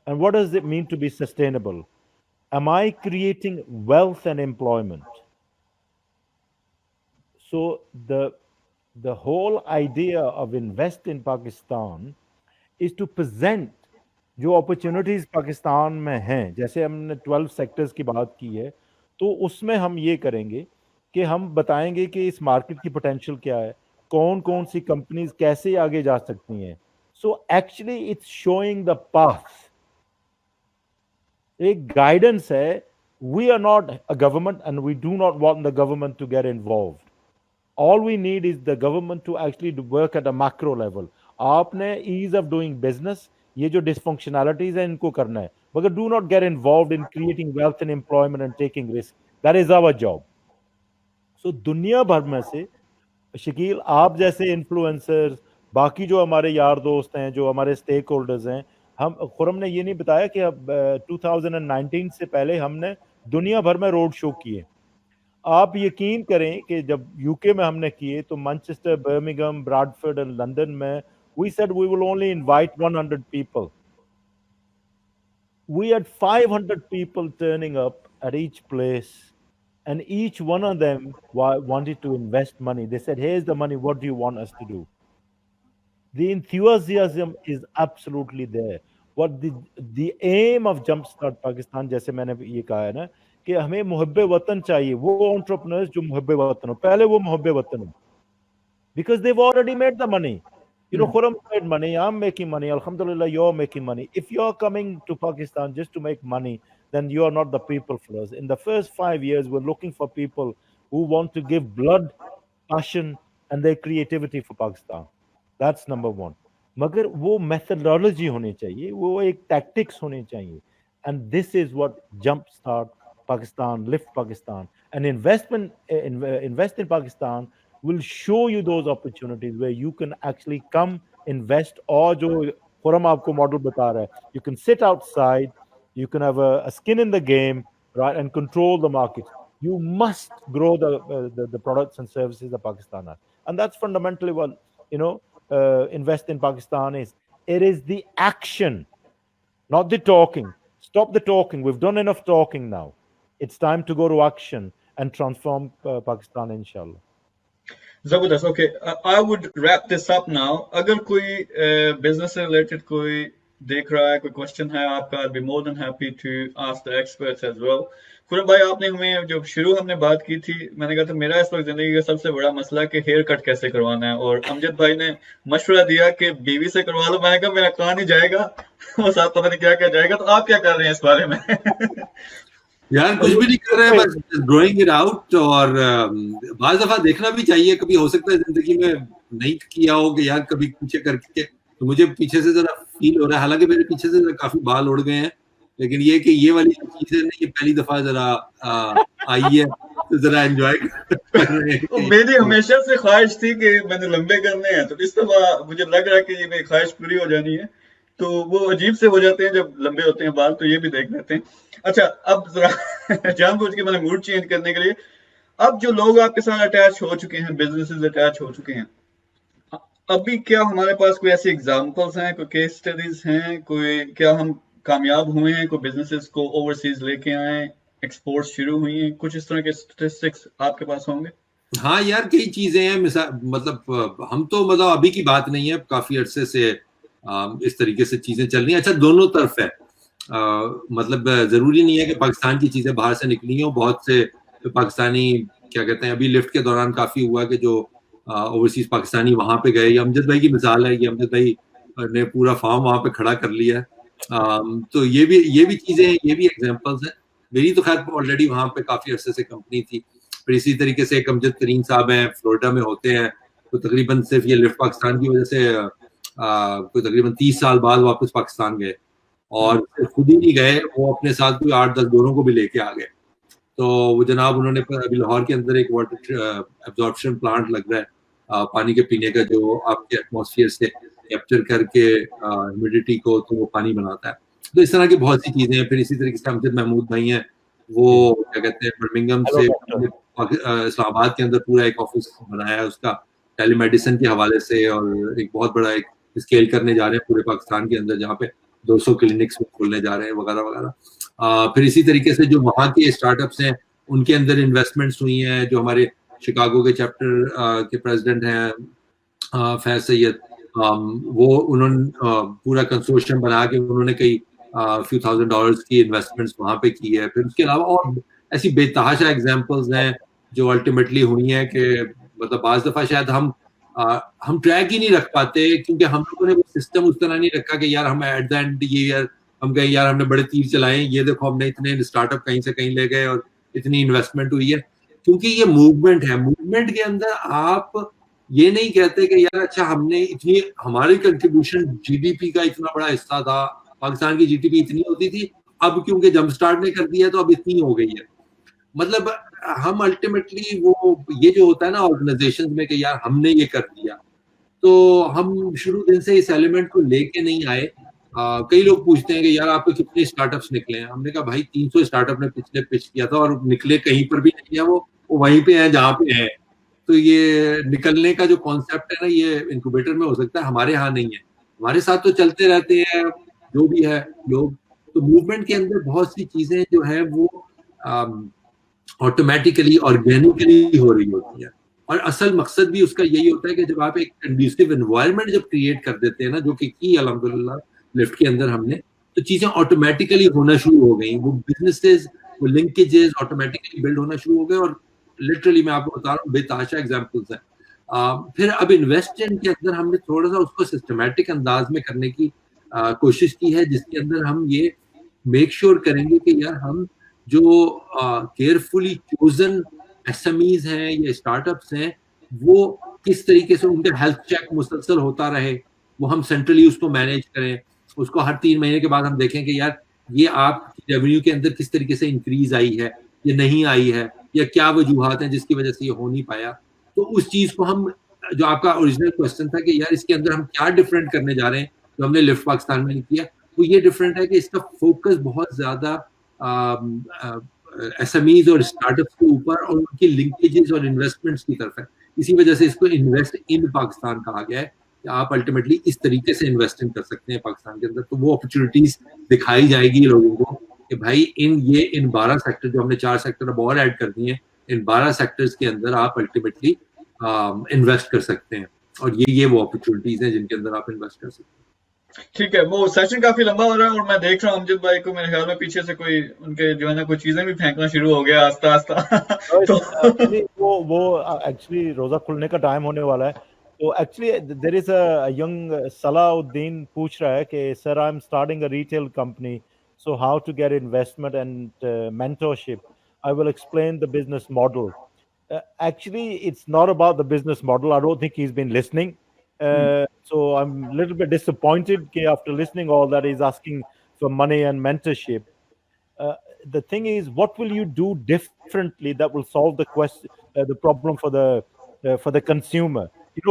And what does it mean to be sustainable? Am I creating wealth and employment? So the whole idea of Invest in Pakistan is to present جو opportunities Pakistan میں ہیں. جیسے ہم نے 12 sectors کی بات کی ہے, تو اس میں ہم یہ کریں گے کہ ہم بتائیں گے کہ اس مارکیٹ کی پوٹینشیل کیا ہے, کون کون سی کمپنیز کیسے آگے جا سکتی ہیں. So actually it's showing the path, ایک گائیڈنس ہے. We are not a government and we do not want the government to get involved. All we need is the government to actually work at a macro level. آپ نے as of doing business, یہ جو ڈسفنکشنالٹیز ہیں ان کو کرنا ہے, مگر do not get involved in creating wealth and employment and taking risk. That is our job. So دنیا بھر میں سے شکیل آپ جیسے انفلوئنسر, باقی جو ہمارے یار دوست ہیں, جو ہمارے اسٹیک ہولڈرز ہیں, ہم خرم نے یہ نہیں بتایا کہ اب 2019 سے پہلے ہم نے دنیا بھر میں روڈ شو کیے. آپ یقین کریں کہ جب یو کے میں ہم نے کیے تو مانچسٹر, برمنگھم, براڈفورڈ اور لندن میں we said we will only invite 100 people. We had 500 people turning up at each place, and each one of them wanted to invest money. They said, here's the money, what do you want us to do? The enthusiasm is absolutely there. What the aim of Jumpstart Pakistan, جیسے میں نے یہ کہا ہے نا کہ ہمیں محب وطن چاہیے, وہ انٹرپرنرز جو محب وطن ہو. پہلے وہ محب وطن ہو, because they've already made the money. Khuram made money, I'm making money, alhamdulillah you're making money. If you're coming to Pakistan just to make money, then you are not the people for us. In the first 5 years, we're looking for people who want to give blood, passion and their creativity for Pakistan. That's number one. مگر وہ methodology ہونی چاہیے, وہ ایک tactics ہونی چاہیے. And this is what Jumpstart Pakistan, Lift Pakistan and Invest in Pakistan will show you those opportunities where you can actually come invest. اور جو خرم آپ کو ماڈل بتا رہا ہے, you can sit outside, you can have a skin in the game, right, and control the market. You must grow the products and services that Pakistan has, and that's fundamentally what Invest in Pakistan is. It is the action, not the talking. Stop the talking. We've done enough talking now. It's time to go to action and transform Pakistan, inshallah. زبردست. Okay, I would wrap this up now. اگر کوئی business سے related کوئی دیکھ رہا ہے, کوئی question ہے آپ کا, I'd be more than happy to ask the experts as well. خرم بھائی, آپ نے ہمیں جب شروع ہم نے بات کی تھی, میں نے کہا تھا میرا اس وقت زندگی کا سب سے بڑا مسئلہ ہے کہ ہیئر کٹ کیسے کروانا ہے, اور امجد بھائی نے مشورہ دیا کہ بیوی سے کروا لو. میں نے کہا میرا کان ہی جائے گا, وہ صاحب پتہ نہیں کیا کیا جائے گا. تو آپ کیا کر رہے ہیں اس بارے میں؟ یار کچھ بھی نہیں کر رہے ہیں, بس گروئنگ اٹ آؤٹ. اور بعض دفعہ دیکھنا بھی چاہیے, کبھی ہو سکتا ہے زندگی میں نہیں کیا ہو کہ یار کبھی پیچھے کر کے, تو مجھے پیچھے سے ذرا فیل ہو رہا ہے, حالانکہ میرے پیچھے سے کافی بال اڑ گئے ہیں, لیکن یہ کہ یہ والی چیزیں یہ پہلی دفعہ ذرا آئی ہے. ذرا انجوائے کر رہے ہیں. میری ہمیشہ سے خواہش تھی کہ میں نے لمبے کرنے ہیں, تو اس دفعہ مجھے لگ رہا ہے کہ یہ میری خواہش پوری ہو جانی ہے. تو وہ عجیب سے ہو جاتے ہیں جب لمبے ہوتے ہیں بال, تو یہ بھی دیکھ لیتے ہیں. اچھا, اب ذرا جان بوجھ کے میں نے موڈ چینج کرنے کے لیے, اب جو لوگ آپ کے ساتھ اٹیچ ہو چکے ہیں, بزنسز اٹیچ ہو چکے ہیں, ابھی کیا ہمارے پاس کوئی ایسی ایگزامپلس ہیں, کوئی کیس اسٹڈیز ہیں, کوئی کیا ہم کامیاب ہوئے ہیں, کوئی بزنسز کو اوورسیز لے کے آئے, ایکسپورٹ شروع ہوئی ہیں, کچھ اس طرح کے اسٹیٹسٹکس آپ کے پاس ہوں گے؟ ہاں یار, کئی چیزیں ہیں. مطلب ہم تو مطلب ابھی کی بات نہیں ہے, کافی عرصے سے اس طریقے سے چیزیں چل رہی ہیں. اچھا, دونوں طرف ہے. مطلب ضروری نہیں ہے کہ پاکستان کی چیزیں باہر سے نکلی ہوں. بہت سے پاکستانی کیا کہتے ہیں, ابھی لفٹ کے دوران کافی ہوا کہ جو اوورسیز پاکستانی وہاں پہ گئے. یہ امجد بھائی کی مثال ہے, یہ امجد بھائی نے پورا فارم وہاں پہ کھڑا کر لیا. تو یہ بھی چیزیں ہیں, یہ بھی ایگزامپلس ہیں. میری تو خیر آلریڈی وہاں پہ کافی عرصے سے کمپنی تھی. پھر اسی طریقے سے ایک امجد کریم صاحب ہیں, فلوریڈا میں ہوتے ہیں, تو تقریباً صرف یہ لفٹ پاکستان کی وجہ سے کوئی تقریباً 30 سال بعد واپس پاکستان گئے, اور خود ہی نہیں گئے, وہ اپنے ساتھ کوئی 8-10 دونوں کو بھی لے کے آ گئے. تو وہ جناب انہوں نے ابھی لاہور کے اندر ایک واٹر ایبزارپشن پلانٹ لگ رہا ہے پانی کے پینے کا, جو آپ کے ایٹماسفیئر سے کیپچر کر کے ہیومیڈیٹی کو تو وہ پانی بناتا ہے. تو اس طرح کی بہت سی چیزیں ہیں. پھر اسی طریقے سے امجد محمود بھائی ہیں, وہ کیا کہتے ہیں برمنگھم سے اسلام آباد کے اندر پورا ایک آفس بنایا ہے اس کا ٹیلی میڈیسن کے حوالے سے, اور ایک بہت بڑا ایک اسکیل کرنے جا رہے ہیں پورے پاکستان کے اندر, جہاں پہ 200 کلینکس کھولنے جا رہے ہیں وغیرہ وغیرہ. پھر اسی طریقے سے جو وہاں کے اسٹارٹ اپس ہیں ان کے اندر انویسٹمنٹس ہوئی ہیں. جو ہمارے شکاگو کے چیپٹر کے پریزیڈنٹ ہیں فیض سید, وہ انہوں نے پورا کنسورشیم بنا کے انہوں نے کئی فیو $1,000 کی انویسٹمنٹس وہاں پہ کی ہے. پھر اس کے علاوہ اور ایسی بے تحاشا ایگزامپلز ہیں جو الٹیمیٹلی ہوئی ہیں کہ مطلب بعض دفعہ شاید ہم ٹریک ہی نہیں رکھ پاتے, کیونکہ ہم لوگوں نے وہ سسٹم اس طرح نہیں رکھا کہ یار ہم ایٹ دا اینڈ یہ ہم کہیں یار ہم نے بڑے تیر چلائے, یہ دیکھو ہم نے اتنے اسٹارٹ اپ کہیں سے کہیں لے گئے اور اتنی انویسٹمنٹ ہوئی ہے. کیونکہ یہ موومنٹ ہے, موومنٹ کے اندر آپ یہ نہیں کہتے کہ یار اچھا ہم نے اتنی, ہماری کنٹریبیوشن جی ڈی پی کا اتنا بڑا حصہ تھا, پاکستان کی جی ڈی پی اتنی ہوتی تھی, اب کیونکہ جمپ اسٹارٹ نے کر دیا تو اب اتنی ہو گئی ہے. مطلب ہم الٹیمیٹلی وہ یہ جو ہوتا ہے نا آرگنائزیشن میں کہ یار ہم نے یہ کر دیا, تو ہم شروع دن سے اس ایلیمنٹ کو لے کے نہیں آئے. کئی لوگ پوچھتے ہیں کہ یار آپ کو کتنے اسٹارٹ اپس نکلے ہیں. ہم نے کہا بھائی 300 اسٹارٹ اپ نے پچھلے پچ کیا تھا اور نکلے کہیں پر بھی نہیں ہے, وہ وہیں پہ ہیں جہاں پہ ہیں. تو یہ نکلنے کا جو کانسیپٹ ہے نا, یہ انکوبیٹر میں ہو سکتا ہے, ہمارے ہاں نہیں ہے. ہمارے ساتھ تو چلتے رہتے ہیں جو بھی ہے لوگ. تو موومنٹ کے اندر بہت سی چیزیں جو ہیں وہ آٹومیٹیکلی آرگینکلی ہو رہی ہوتی ہیں, اور اصل مقصد بھی اس کا یہی ہوتا ہے کہ جب آپ ایک کنڈیوسو انوائرمنٹ جب کریٹ کر دیتے ہیں نا, جو کہ کی الحمدللہ لفٹ کے اندر ہم نے, تو چیزیں آٹومیٹیکلی ہونا شروع ہو گئیں. وہ بزنسز, وہ لنکیجز آٹومیٹیکلی بلڈ ہونا شروع ہو گئے, اور لٹرلی میں آپ کو بتا رہا ہوں بے تحاشا ایگزامپلس ہیں. پھر اب انویسٹمنٹ کے اندر ہم نے تھوڑا سا اس کو سسٹمیٹک انداز میں کرنے کی کوشش کی ہے, جس کے اندر ہم یہ میک شیور کریں گے کہ یار ہم جو carefully chosen S M Es ہیں یا اسٹارٹ اپس ہیں, وہ کس طریقے سے ان کا ہیلتھ چیک مسلسل ہوتا رہے, وہ ہم سینٹرلی اس کو مینیج کریں. اس کو ہر 3 مہینے کے بعد ہم دیکھیں کہ یار یہ آپ کی ریونیو کے اندر کس طریقے سے انکریز آئی ہے یا نہیں آئی ہے, یا کیا وجوہات ہیں جس کی وجہ سے یہ ہو نہیں پایا. تو اس چیز کو ہم, جو آپ کا اوریجنل کوشچن تھا کہ یار اس کے اندر ہم کیا ڈفرینٹ کرنے جا رہے ہیں جو ہم نے لفٹ پاکستان میں نہیں کیا, وہ یہ ڈفرینٹ ہے کہ اس کا فوکس بہت زیادہ ایس ایم ایز اور اسٹارٹ اپس کے اوپر اور ان کی لنکیجز اور انویسٹمنٹس کی طرف ہے. اسی وجہ سے اس کو انویسٹ ان پاکستان کہا گیا ہے, کہ آپ الٹیمیٹلی اس طریقے سے انویسٹنگ کر سکتے ہیں پاکستان کے اندر. تو وہ اپرچونیٹیز دکھائی جائے گی لوگوں کو کہ بھائی ان 12 سیکٹر, جو ہم نے 4 سیکٹر اب اور ایڈ کر دیے ہیں, ان 12 سیکٹرز کے اندر آپ الٹیمیٹلی انویسٹ کر سکتے ہیں, اور یہ وہ اپرچونیٹیز ہیں جن کے اندر آپ انویسٹ کر سکتے ہیں. ٹھیک ہے, وہ سیشن کافی لمبا ہو رہا ہے, اور میں دیکھ رہا ہوں امجد بھائی کو, میرے خیال میں پیچھے سے کوئی ان کے جو ہے نا کوئی چیزیں بھی پھینکنا شروع ہو گیا آہستہ آہستہ. وہ ایکچولی روزہ کھلنے کا ٹائم ہونے والا ہے. تو actually there is a young صلاح الدین پوچھ رہا ہے کہ sir I am starting a retail company, so how to get investment and mentorship. I will explain the business model. Actually, it's not about the business model. I don't think he's been listening. So I'm a little bit disappointed after listening all that he's asking for money and mentorship. the thing is, what will you do differently that will solve the question, the problem for the consumer?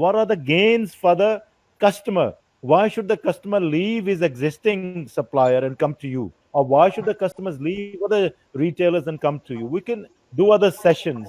what are the gains for the customer? Why should the customer leave his existing supplier and come to you? Or why should the customers leave other retailers and come to you? We can do other sessions.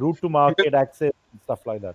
route to market, access, stuff like that.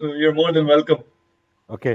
you're more than welcome. Okay.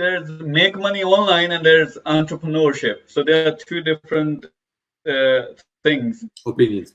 there's make money online and there's entrepreneurship, so there are two different things, opinions.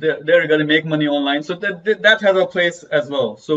they're going to make money online, so that has a place as well. So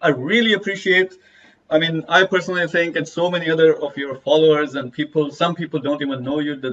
I really appreciate, I mean, I personally think, and so many other of your followers and people, some people don't even know you, the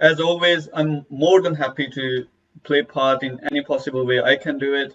As always, I'm more than happy to play part in any possible way I can do it.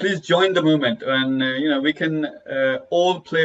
please join the movement, and you know, we can all play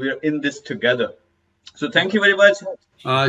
we are in this together. So thank you very much.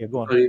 go on. Sorry,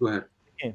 go ahead.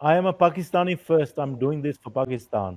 I am a Pakistani first, I'm doing this for Pakistan,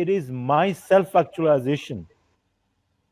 it is my self actualization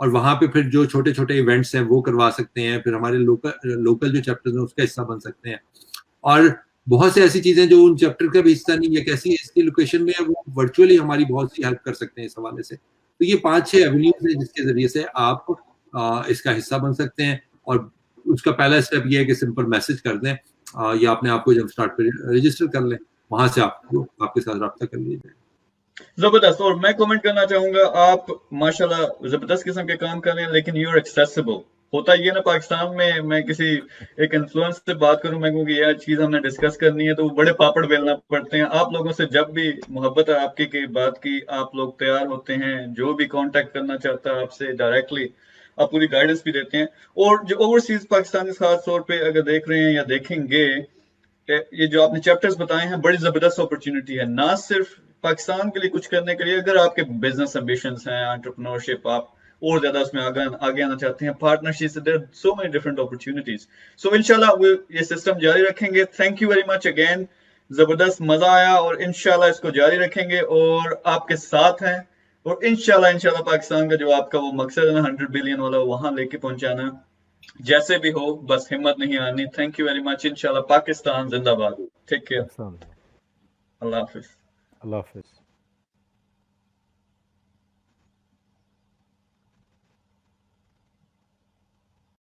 اور وہاں پہ پھر جو چھوٹے چھوٹے events ہیں وہ کروا سکتے ہیں, پھر ہمارے لوکل جو چیپٹرز ہیں اس کا حصہ بن سکتے ہیں. اور بہت سی ایسی چیزیں جو ان چیپٹر کا بھی حصہ نہیں ہے, کیسی اس کی لوکیشن میں وہ ورچولی ہماری بہت سی ہیلپ کر سکتے ہیں اس حوالے سے. تو یہ 5-6 ایونیوز ہیں جس کے ذریعے سے آپ اس کا حصہ بن سکتے ہیں. اور اس کا پہلا اسٹیپ یہ ہے کہ سمپل میسج کر دیں یا اپنے آپ کو جب اسٹارٹ پہ رجسٹر کر لیں, وہاں سے آپ کے ساتھ رابطہ کر لیجیے. زبردست. اور میں کمنٹ کرنا چاہوں گا, آپ ماشاءاللہ زبردست قسم کے کام کر رہے ہیں, لیکن یو آر ایکسیسیبل. ہوتا یہ نا پاکستان میں کسی ایک انفلوئنس سے بات کروں, میں کہوں کہ یہ چیز ہم نے ڈسکس کرنی ہے تو وہ بڑے پاپڑ بیلنا پڑتے ہیں. آپ لوگوں سے جب بھی محبت ہے آپ کی بات کی, آپ لوگ تیار ہوتے ہیں, جو بھی کانٹیکٹ کرنا چاہتا ہے آپ سے ڈائریکٹلی آپ پوری گائیڈنس بھی دیتے ہیں. اور جو اوورسیز پاکستانی خاص طور پہ اگر دیکھ رہے ہیں یا دیکھیں گے, یہ جو آپ نے چیپٹرز بتائے ہیں بڑی زبردست اپرچونٹی ہے, نہ صرف پاکستان کے لیے کچھ کرنے کے لیے, اگر آپ کے بزنس امبیشنز ہیں, انٹرپرنورشپ, آپ اور زیادہ اس میں آگے آنا چاہتے ہیں, partnership, there are so many different opportunities. So انشاءاللہ یہ سسٹم جاری رکھیں گے. Thank you very much again, زبردست مزہ آیا, اور انشاءاللہ اس کو جاری رکھیں گے اور آپ کے ساتھ ہیں. اور انشاءاللہ پاکستان کا جو آپ کا وہ مقصد ہے نا 100 بلین والا, وہاں لے کے پہنچانا, جیسے بھی ہو, بس ہمت نہیں آنی. تھینک یو ویری مچ. انشاءاللہ پاکستان زندہ باد. Take care. السلام علیکم. اللہ حافظ. اللہ حافظ.